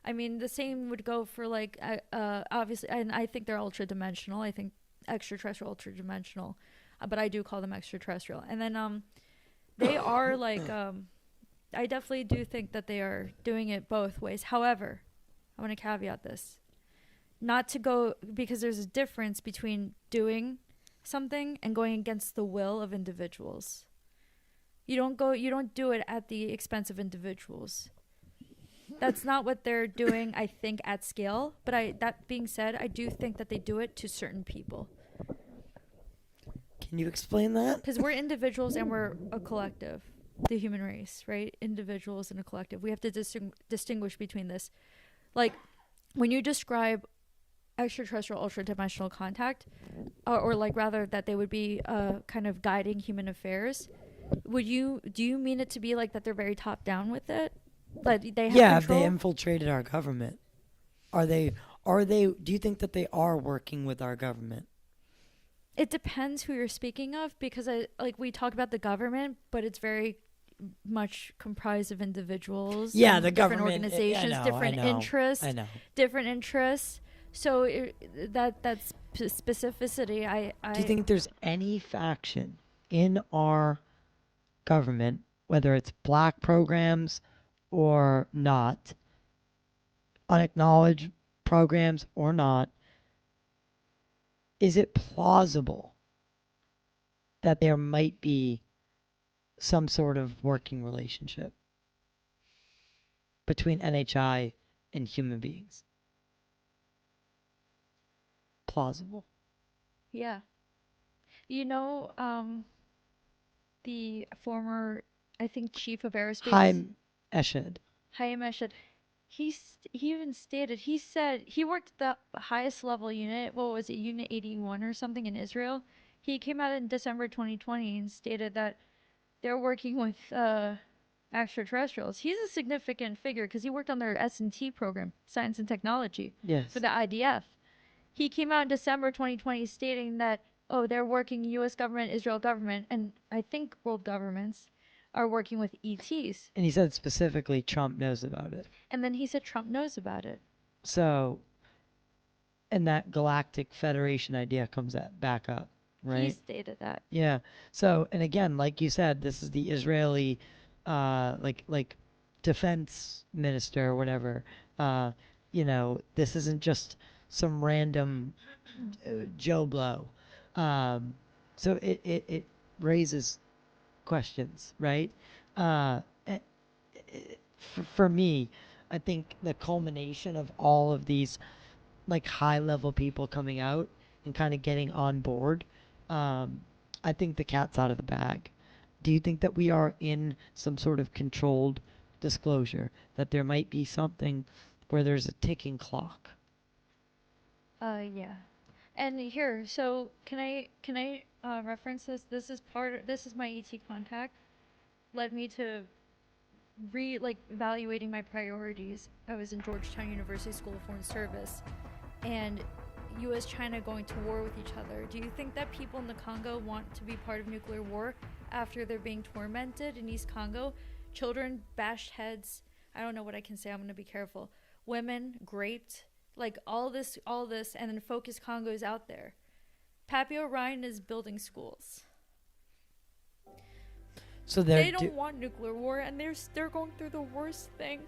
I mean, the same would go for like obviously, and I think they're ultra dimensional. I think extraterrestrial, ultra dimensional, but I do call them extraterrestrial. And then they are like I definitely do think that they are doing it both ways. However, I want to caveat this, not to go, because there's a difference between doing something and going against the will of individuals. You don't do it at the expense of individuals. That's not what they're doing, I think, at scale. But that being said, I do think that they do it to certain people. Can you explain that? Because we're individuals and we're a collective, the human race, right? Individuals and a collective. We have to distinguish between this. Like, when you describe extraterrestrial, ultra-dimensional contact, or like rather that they would be kind of guiding human affairs, do you mean it to be like that they're very top down with it? Like they have control? They infiltrated our government. Are they do you think that they are working with our government? It depends who you're speaking of, because we talk about the government, but it's very much comprised of individuals. Yeah, the different government, organizations, different interests. I know. Different interests. So that's specificity. Do you think there's any faction in our government whether it's black programs or not, unacknowledged programs or not, is it plausible that there might be some sort of working relationship between NHI and human beings? Plausible. Yeah. You know, the former, I think, chief of aerospace, Haim Eshed. Hayem Eshad, he even stated, he said he worked at the highest level unit, what was it, Unit 81 or something in Israel. He came out in December 2020 and stated that they're working with extraterrestrials. He's a significant figure because he worked on their S&T program, Science and Technology, Yes. for the IDF. He came out in December 2020 stating that, oh, they're working, U.S. government, Israel government, and I think world governments are working with ETs. And he said specifically Trump knows about it. And then he said Trump knows about it. So, and that Galactic Federation idea comes back up, right? He stated that. Yeah. So, and again, like you said, this is the Israeli, like defense minister or whatever. This isn't just some random Joe Blow. So it raises questions, right? For me, I think the culmination of all of these like high level people coming out and kind of getting on board, I think the cat's out of the bag. Do you think that we are in some sort of controlled disclosure, that there might be something where there's a ticking clock? Yeah. And here, so can I reference this? This is my ET contact. Led me to evaluating my priorities. I was in Georgetown University School of Foreign Service, and U.S. China going to war with each other. Do you think that people in the Congo want to be part of nuclear war after they're being tormented in East Congo? Children bashed heads. I don't know what I can say. I'm going to be careful. Women raped. Like all this, and then Focus Congo is out there. Pappy O'Ryan is building schools. So they don't want nuclear war, and they're going through the worst thing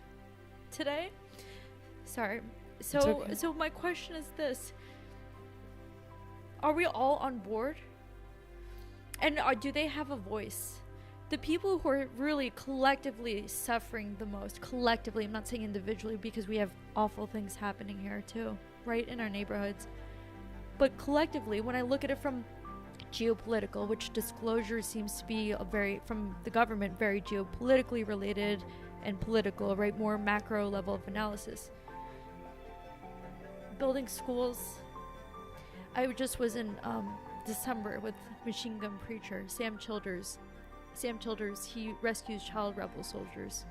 today. Sorry. So okay. So my question is this: are we all on board? And do they have a voice? The people who are really collectively suffering the most, collectively, I'm not saying individually because we have awful things happening here too, right, in our neighborhoods. But collectively, when I look at it from geopolitical, which disclosure seems to be from the government, very geopolitically related and political, right, more macro level of analysis. Building schools. I just was in December with Machine Gun Preacher, Sam Childers, he rescues child rebel soldiers.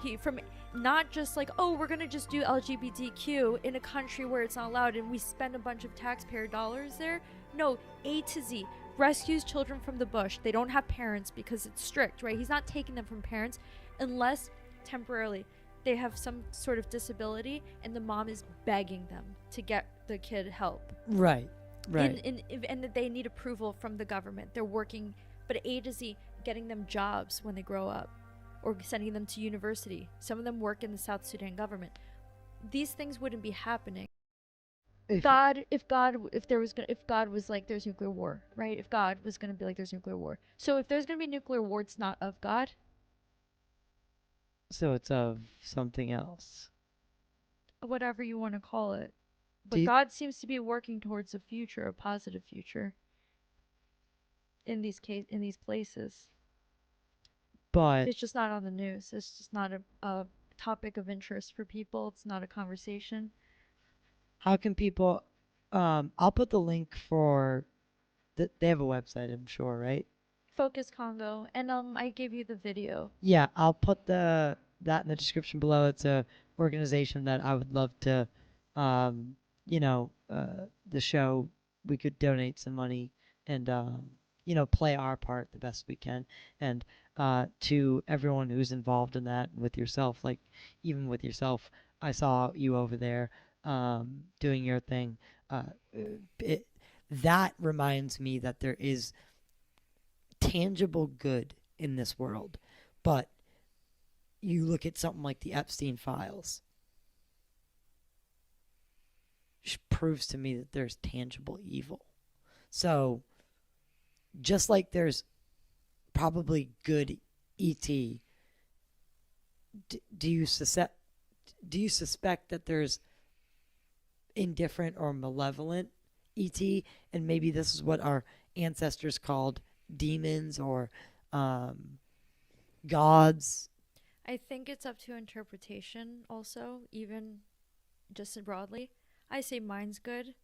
He from not just like, oh, we're gonna just do LGBTQ in a country where it's not allowed and we spend a bunch of taxpayer dollars there. No, A to Z. Rescues children from the bush. They don't have parents because it's strict, right? He's not taking them from parents unless temporarily they have some sort of disability and the mom is begging them to get the kid help. Right. And that they need approval from the government. They're working, but A to Z, getting them jobs when they grow up or sending them to university. Some of them work in the South Sudan government. These things wouldn't be happening. If God was like there's nuclear war, right? If God was going to be like there's nuclear war. So if there's going to be nuclear war, it's not of God. So it's of something else. Whatever you want to call it. But God seems to be working towards a future, a positive future. In these places. But it's just not on the news. It's just not a topic of interest for people. It's not a conversation. How can people I'll put the link for they have a website, I'm sure, right? Focus Congo, and I gave you the video. Yeah, I'll put that in the description below. It's a organization that I would love to the show, we could donate some money and play our part the best we can. And to everyone who's involved in that, with yourself, like even with yourself, I saw you over there doing your thing. That reminds me that there is tangible good in this world. But you look at something like the Epstein files, which proves to me that there's tangible evil. So just like there's probably good ET, do you suspect that there's indifferent or malevolent ET, and maybe this is what our ancestors called demons or gods? I think it's up to interpretation also, even just broadly. I say mine's good,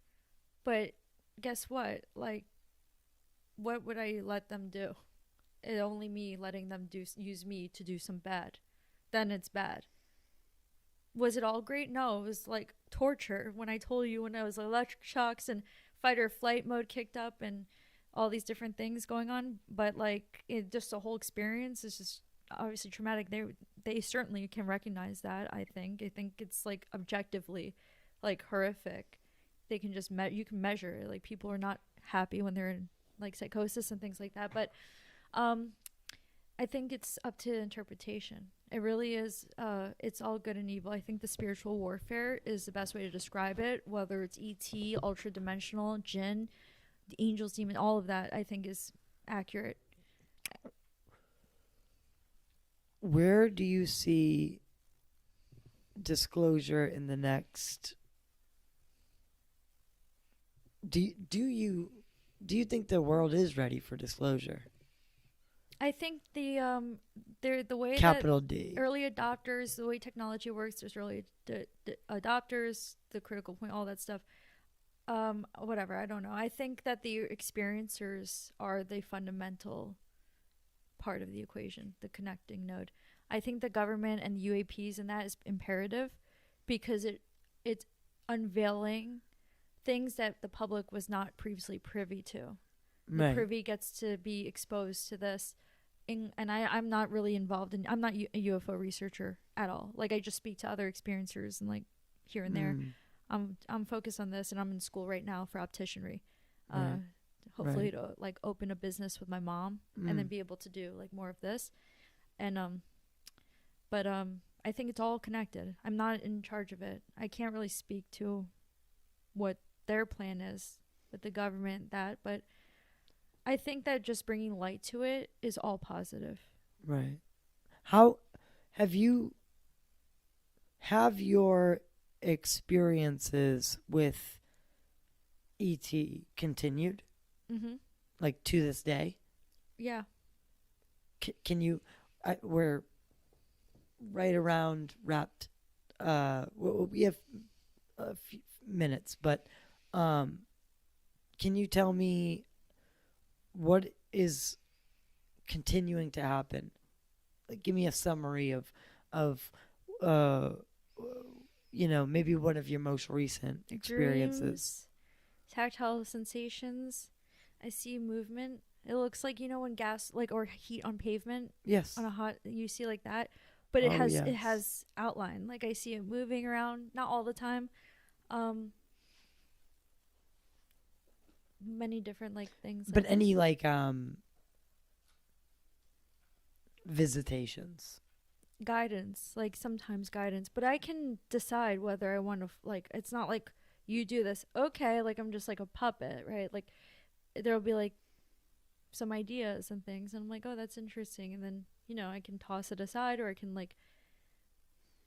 but guess what? Like, what would I let them do? It only me letting them use me to do some bad. Then it's bad. Was it all great? No, it was like torture. When I told you, when I was electric shocks and fight or flight mode kicked up and all these different things going on, but like just the whole experience is just obviously traumatic. They certainly can recognize that. I think it's like objectively like horrific. They can just you can measure it. Like people are not happy when they're in like psychosis and things like that, but I think it's up to interpretation. It really is. It's all good and evil. I think the spiritual warfare is the best way to describe it, whether it's ET, ultra dimensional, jinn, the angels, demon, all of that I think is accurate. Where do you see disclosure in the next? Do you think the world is ready for disclosure? I think the way Capital that D. early adopters, the way technology works, there's early adopters, the critical point, all that stuff. Whatever, I don't know. I think that the experiencers are the fundamental part of the equation, the connecting node. I think the government and UAPs and that is imperative because it's unveiling things that the public was not previously privy to. Right. The privy gets to be exposed to this. And I'm not really involved in, I'm not a UFO researcher at all. Like I just speak to other experiencers and like here and there. I'm focused on this and I'm in school right now for opticianry. Right. Hopefully to like open a business with my mom and then be able to do like more of this. And but I think it's all connected. I'm not in charge of it. I can't really speak to what their plan is with the government, but I think that just bringing light to it is all positive. Right. How have your experiences with ET continued? Mm-hmm. Like to this day? Yeah. Can you? We're right around wrapped. We have a few minutes, but can you tell me what is continuing to happen? Like, give me a summary of maybe one of your most recent experiences. Dreams, tactile sensations. I see movement. It looks like when gas or heat on pavement. Yes. On a hot, you see like that, but it has outline. Like I see it moving around, not all the time. Many different things. But any visitations? Guidance, sometimes guidance, but I can decide whether I want to it's not like you do this, okay, I'm just like a puppet, right? There'll be some ideas and things and I'm like, oh, that's interesting, and then I can toss it aside or I can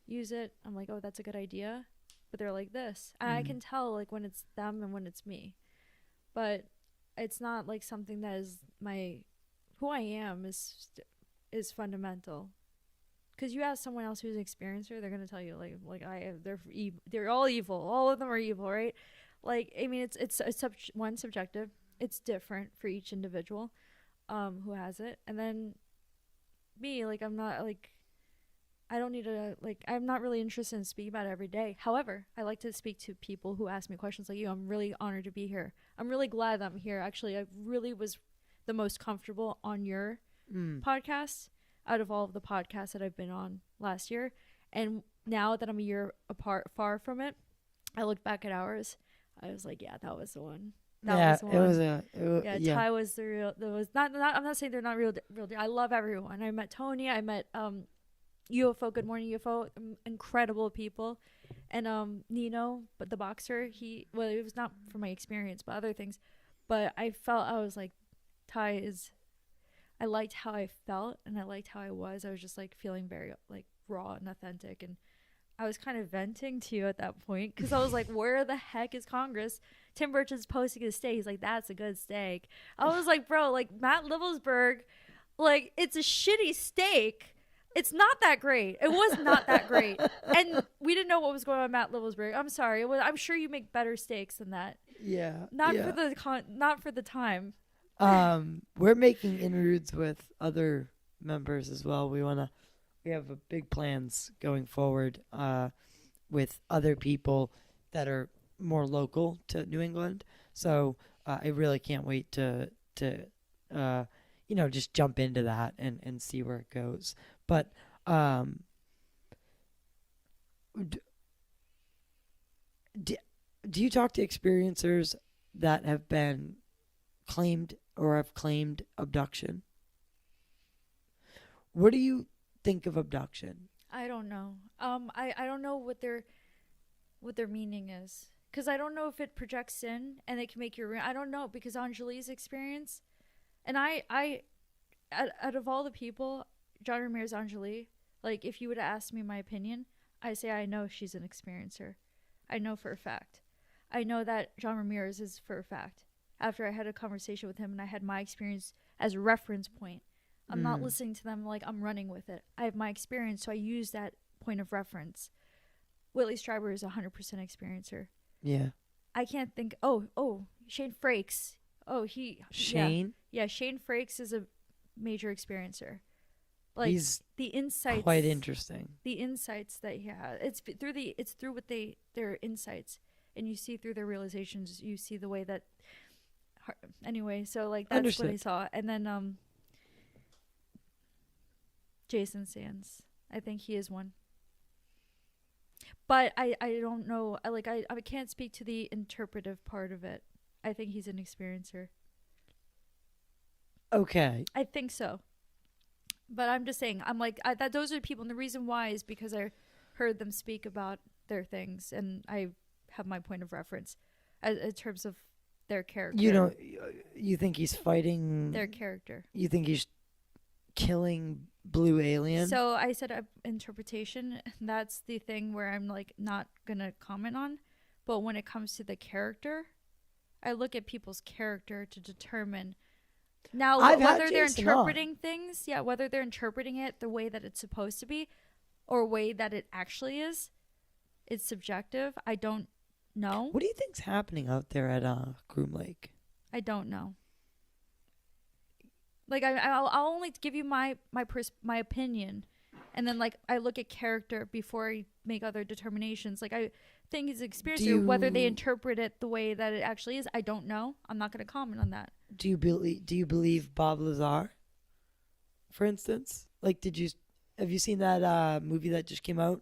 use it. I'm like, oh, that's a good idea, but they're like this, and I can tell when it's them and when it's me, but it's not something that is who I am is fundamental. Because you ask someone else who's an experiencer, they're gonna tell you they're all evil. All of them are evil, right? I mean, it's one subjective. It's different for each individual, who has it. And then me, I'm not I don't need to I'm not really interested in speaking about it every day. However, I like to speak to people who ask me questions like you. I'm really honored to be here. I'm really glad that I'm here. Actually, I really was the most comfortable on your podcast out of all of the podcasts that I've been on last year. And now that I'm a year far from it, I look back at ours. I was like, yeah, that was the one. Yeah, That was the it one. was a. Yeah, Ty was the real. There was not. I'm not saying they're not real. I love everyone. I met Tony. I met UFO. Good Morning UFO. Incredible people, and Nino, but the boxer. It was not from my experience, but other things. But I was like, Ty is. I liked how I felt, and I liked how I was. I was just like feeling very like raw and authentic, and I was kind of venting to you at that point because I was like, where the heck is Congress? Tim Burton's posting a steak. He's like, that's a good steak. I was like, bro, like Matt Livelsberg, like it's a shitty steak. It's not that great. It was not that great. And we didn't know what was going on with Matt Livelsberg. I'm sorry. I'm sure you make better steaks than that. Yeah. Not for the time. We're making inroads with other members as well. We have a big plans going forward with other people that are more local to New England. So I really can't wait to just jump into that and see where it goes. But do you talk to experiencers that have been claimed or have claimed abduction? What do you think of abduction? I don't know. I don't know what their meaning is, because I don't know if it projects in and it can make you. I don't know, because Anjali's experience, and I out of all the people, John Ramirez, Anjali, like if you would have asked me my opinion, I say I know she's an experiencer. I know for a fact. I know that John Ramirez is for a fact. After I had a conversation with him and I had my experience as a reference point. I'm not listening to them like I'm running with it. I have my experience, so I use that point of reference. Whitley Strieber is 100% experiencer. Yeah. I can't think. Shane Frakes. Shane? Yeah, Shane Frakes is a major experiencer. Like He's the insights. Quite interesting. The insights that he has. It's through what their insights, and you see through their realizations. You see the way that. Anyway, so like that's Understood. what I saw, and then Jason Sands. I think he is one. But I don't know. I can't speak to the interpretive part of it. I think he's an experiencer. Okay. I think so. But I'm just saying, I'm like, that those are people, and the reason why is because I heard them speak about their things, and I have my point of reference in terms of their character. You think he's fighting their character. You think he's killing blue alien? So I said interpretation. That's the thing where I'm like not gonna comment on. But when it comes to the character, I look at people's character to determine now whether they're interpreting things. Yeah, whether they're interpreting it the way that it's supposed to be, or way that it actually is. It's subjective. I don't know. What do you think's happening out there at Groom Lake? I don't know. Like I'll only give you my opinion, and then like I look at character before I make other determinations. Like I think he's experienced, whether they interpret it the way that it actually is, I don't know. I'm not going to comment on that. Do you believe Bob Lazar? For instance, like have you seen that movie that just came out?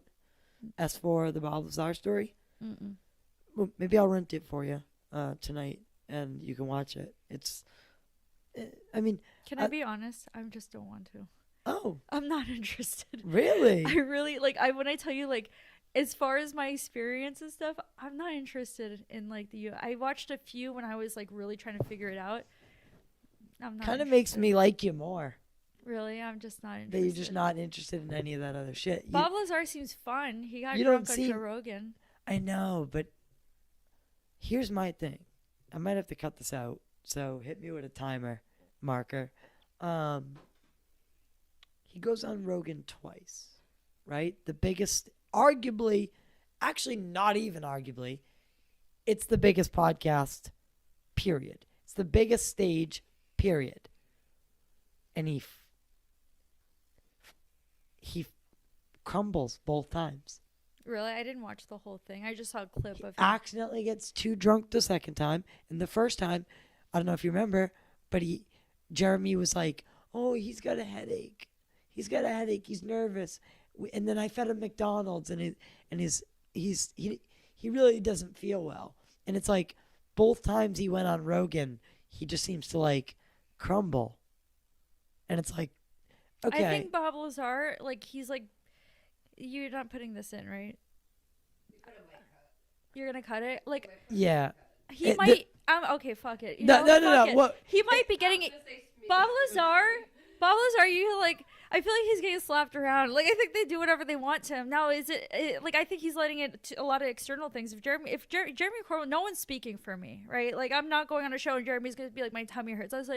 S4, the Bob Lazar story. Mm-mm. Well, maybe I'll rent it for you tonight, and you can watch it. Can I be honest? I just don't want to. Oh. I'm not interested. Really? I really, when I tell you, like, as far as my experience and stuff, I'm not interested in, like, I watched a few when I was, like, really trying to figure it out. I'm not. Kind of makes me like you more. Really? I'm just not interested. That you're just not interested in any of that other shit. Bob Lazar seems fun. He got drunk on Joe Rogan. I know, but here's my thing. I might have to cut this out, so hit me with a timer marker. He goes on Rogan twice, right? The biggest, arguably, actually not even arguably, it's the biggest podcast, period. It's the biggest stage, period. And he crumbles both times. Really? I didn't watch the whole thing. I just saw a clip of him. Accidentally gets too drunk the second time. And the first time, I don't know if you remember, but Jeremy was like, oh, he's got a headache. He's got a headache. He's nervous. And then I fed him McDonald's, and he really doesn't feel well. And it's like both times he went on Rogan, he just seems to like crumble. And it's like, okay. I think Bob Lazar, like, he's like, you're not putting this in, right? You're gonna cut it? Like, yeah. he might. Okay, fuck it. You No, know, no. fuck it. What? He might be getting it. Bob Lazar, you like. I feel like he's getting slapped around. Like, I think they do whatever they want to him. Now, is it like, I think he's letting it to a lot of external things. If Jeremy Corbell, no one's speaking for me, right? Like, I'm not going on a show and Jeremy's gonna be like, my tummy hurts. I was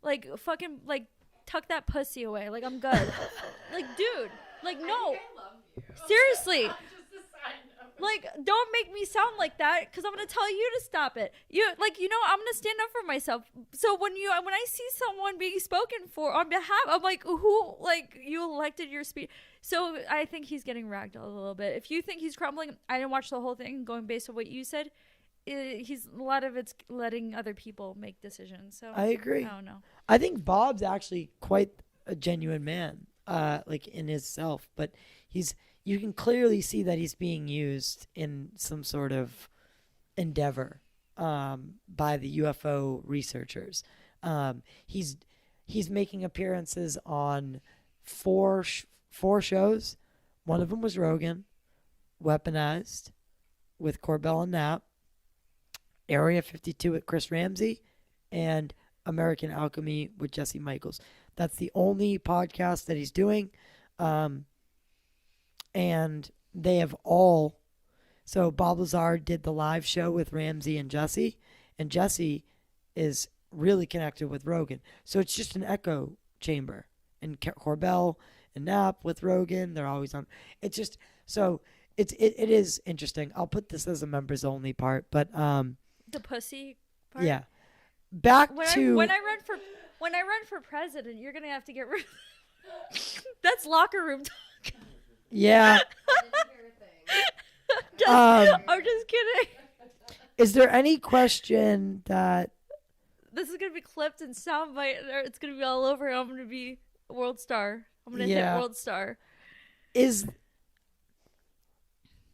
like, fucking, like, tuck that pussy away. Like, I'm good. Like, dude, like, no. Seriously. Like, don't make me sound like that, because I'm gonna tell you to stop it. I'm gonna stand up for myself. So when I see someone being spoken for on behalf, I'm like, who? Like, you elected your speech. So I think he's getting ragged a little bit. If you think he's crumbling, I didn't watch the whole thing. Going based on what you said, he's a lot of it's letting other people make decisions. So I agree. I don't know. I think Bob's actually quite a genuine man, like in his self, but you can clearly see that he's being used in some sort of endeavor by the UFO researchers. He's making appearances on four shows. One of them was Rogan, Weaponized with Corbell and Knapp, Area 52 with Chris Ramsey, and American Alchemy with Jesse Michaels. That's the only podcast that he's doing. And they have all, so Bob Lazar did the live show with Ramsey and Jesse is really connected with Rogan. So it's just an echo chamber. And Corbell and Knapp with Rogan, they're always on. It's just, so it is interesting. I'll put this as a members only part, but The pussy part? yeah. Back when to I run for president, you're gonna have to get rid of that's locker room talk. yeah. I'm just kidding. Is there any question that This is gonna be clipped and soundbite. It's gonna be all over. I'm gonna be a world star. I'm gonna hit world star.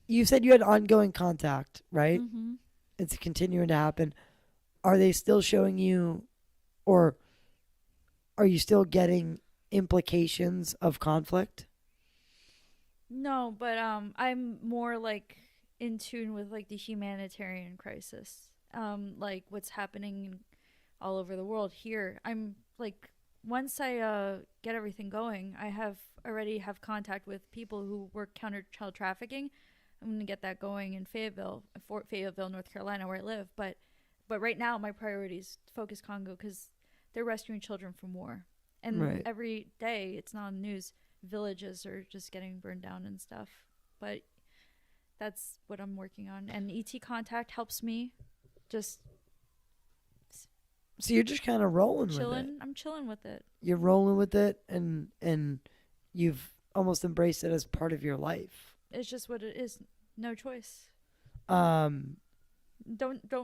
You said you had ongoing contact, right? Mm-hmm. It's continuing to happen. Are they still showing you, or are you still getting implications of conflict? No, but I'm more like in tune with like the humanitarian crisis, like what's happening all over the world here. I'm like, once I get everything going, I already have contact with people who work counter child trafficking. I'm gonna get that going in Fayetteville, North Carolina, where I live. But right now, my priority is focus Congo, because they're rescuing children from war, and every day it's not on the news. Villages are just getting burned down and stuff. But that's what I'm working on, and ET contact helps me. Just so you're just kind of rolling with it. I'm chilling with it. You're rolling with it, and you've almost embraced it as part of your life. It's just what it is. No choice. Don't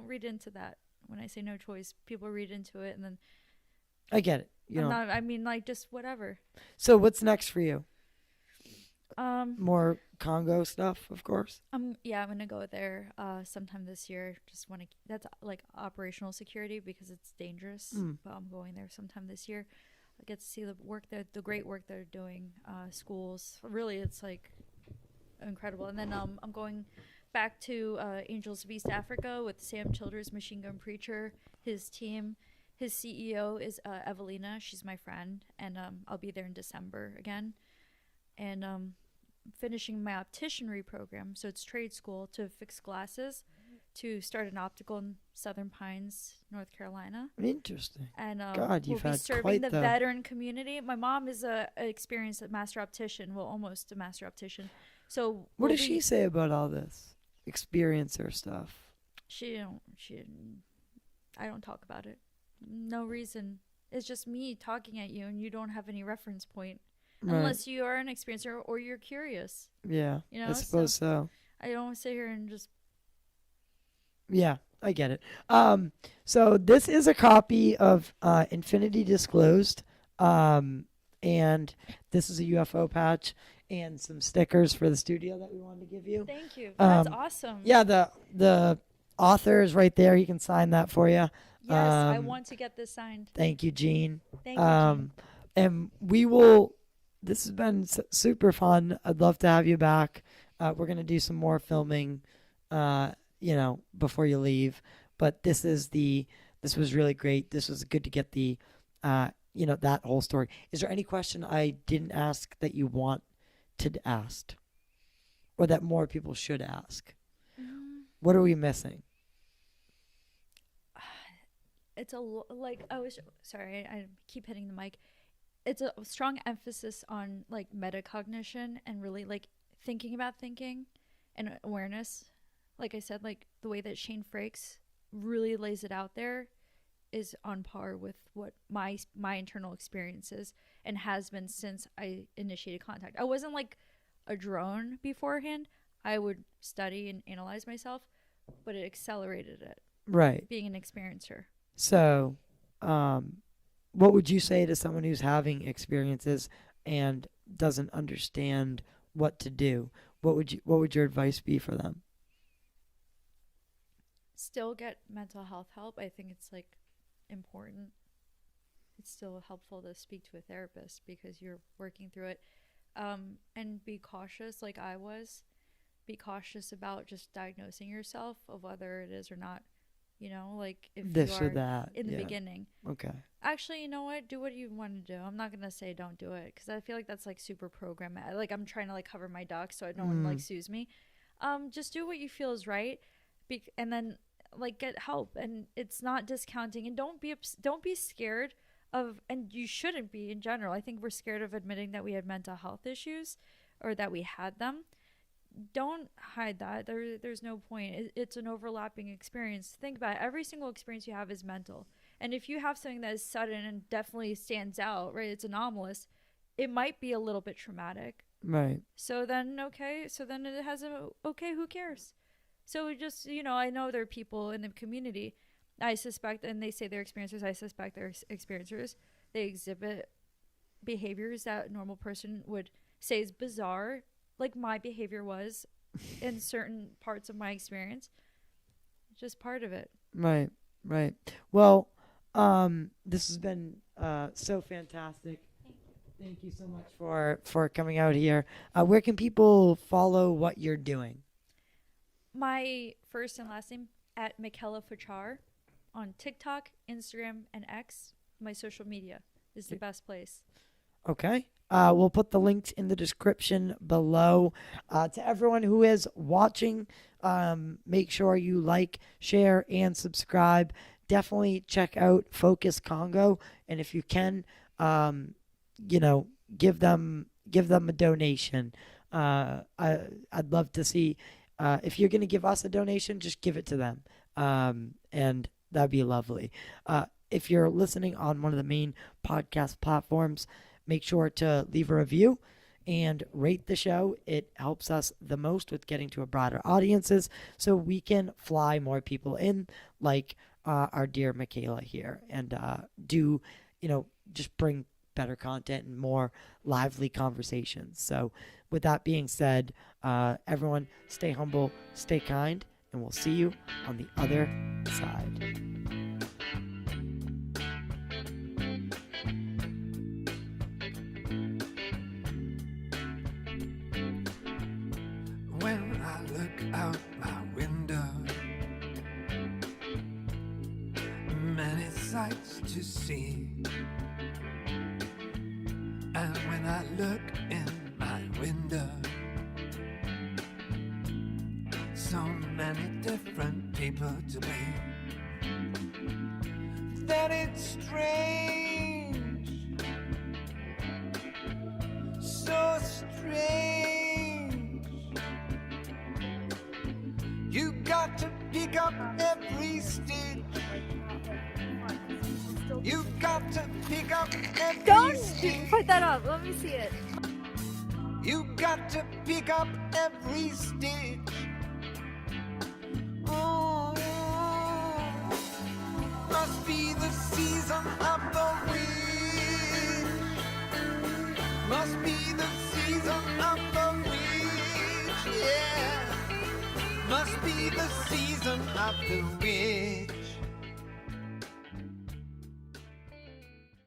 read into that. When I say no choice, people read into it, and then I get it. I mean, like, just whatever. So what's next for you? More Congo stuff, of course. I'm gonna go there sometime this year. Just want to. That's like operational security, because it's dangerous. But I'm going there sometime this year. I get to see the great work they're doing. Schools, really, it's like incredible. And then I'm going back to Angels of East Africa with Sam Childers, Machine Gun Preacher, his team. His CEO is Evelina. She's my friend, and I'll be there in December again. And finishing my opticianry program, so it's trade school to fix glasses, to start an optical in Southern Pines, North Carolina. Interesting. And God, you've we'll be had serving quite the veteran community. My mom is a experienced master optician, almost a master optician. So what does she say about all this experiencer stuff? I don't talk about it. No reason. It's just me talking at you, and you don't have any reference point, unless you are an experiencer or you're curious. Yeah, I suppose so. I don't sit here and just. Yeah, I get it. So this is a copy of Infinity Disclosed, and this is a UFO patch and some stickers for the studio that we wanted to give you. Thank you. That's awesome. Yeah, the author is right there. He can sign that for you. Yes, I want to get this signed. Thank you, Gene. Thank you, Gene. And we will. This has been super fun. I'd love to have you back. We're gonna do some more filming, before you leave. But this was really great. This was good to get the, that whole story. Is there any question I didn't ask that you want to ask, or that more people should ask? What are we missing? It's sorry, I keep hitting the mic. It's a strong emphasis on like metacognition and really like thinking about thinking and awareness. Like I said, like the way that Shane Frakes really lays it out there is on par with what my internal experience is and has been since I initiated contact. I wasn't like a drone beforehand. I would study and analyze myself, but it accelerated it. Right. Being an experiencer. So, what would you say to someone who's having experiences and doesn't understand what to do? What would your advice be for them? Still get mental health help. I think it's like important. It's still helpful to speak to a therapist because you're working through it. And be cautious, like I was. Be cautious about just diagnosing yourself of whether it is or not. Like if this you are or that in the beginning. Okay. Actually, you know what? Do what you want to do. I'm not gonna say don't do it because I feel like that's like super programmed. Like I'm trying to like cover my ducks so no one like sues me. Just do what you feel is right, and then like get help. And it's not discounting. And don't be scared of. And you shouldn't be in general. I think we're scared of admitting that we had mental health issues, or that we had them. Don't hide that. There's no point. It's an overlapping experience. Think about it. Every single experience you have is mental. And if you have something that is sudden and definitely stands out, right, it's anomalous, it might be a little bit traumatic. Right. So then it has okay, who cares? So just, I know there are people in the community, I suspect, and they say they're experiencers, I suspect they're experiencers. They exhibit behaviors that a normal person would say is bizarre, like my behavior was in certain parts of my experience. Just part of it. Right. Well, this has been so fantastic. Thank you so much for coming out here. Where can people follow what you're doing? My first and last name at Michaela Fachar on TikTok, Instagram, and X. My social media is the best place. Okay. We'll put the links in the description below. To everyone who is watching, make sure you like, share, and subscribe. Definitely check out Focus Congo, and if you can, give them a donation. I'd love to see. If you're going to give us a donation, just give it to them, and that'd be lovely. If you're listening on one of the main podcast platforms, make sure to leave a review and rate the show. It helps us the most with getting to a broader audiences so we can fly more people in, like our dear Michaela here, and just bring better content and more lively conversations. So with that being said, everyone stay humble, stay kind, and we'll see you on the other side. When I look out my window, many sights to see. And when I look in my window, so many different people to be, that it's strange, so strange. You got to pick up every stitch. You got to pick up every stitch. Put that up. Let me see it. You got to pick up every stitch. Oh, must be the season of the witch. Must be the season of the witch. Yeah. Must be the season season of the week.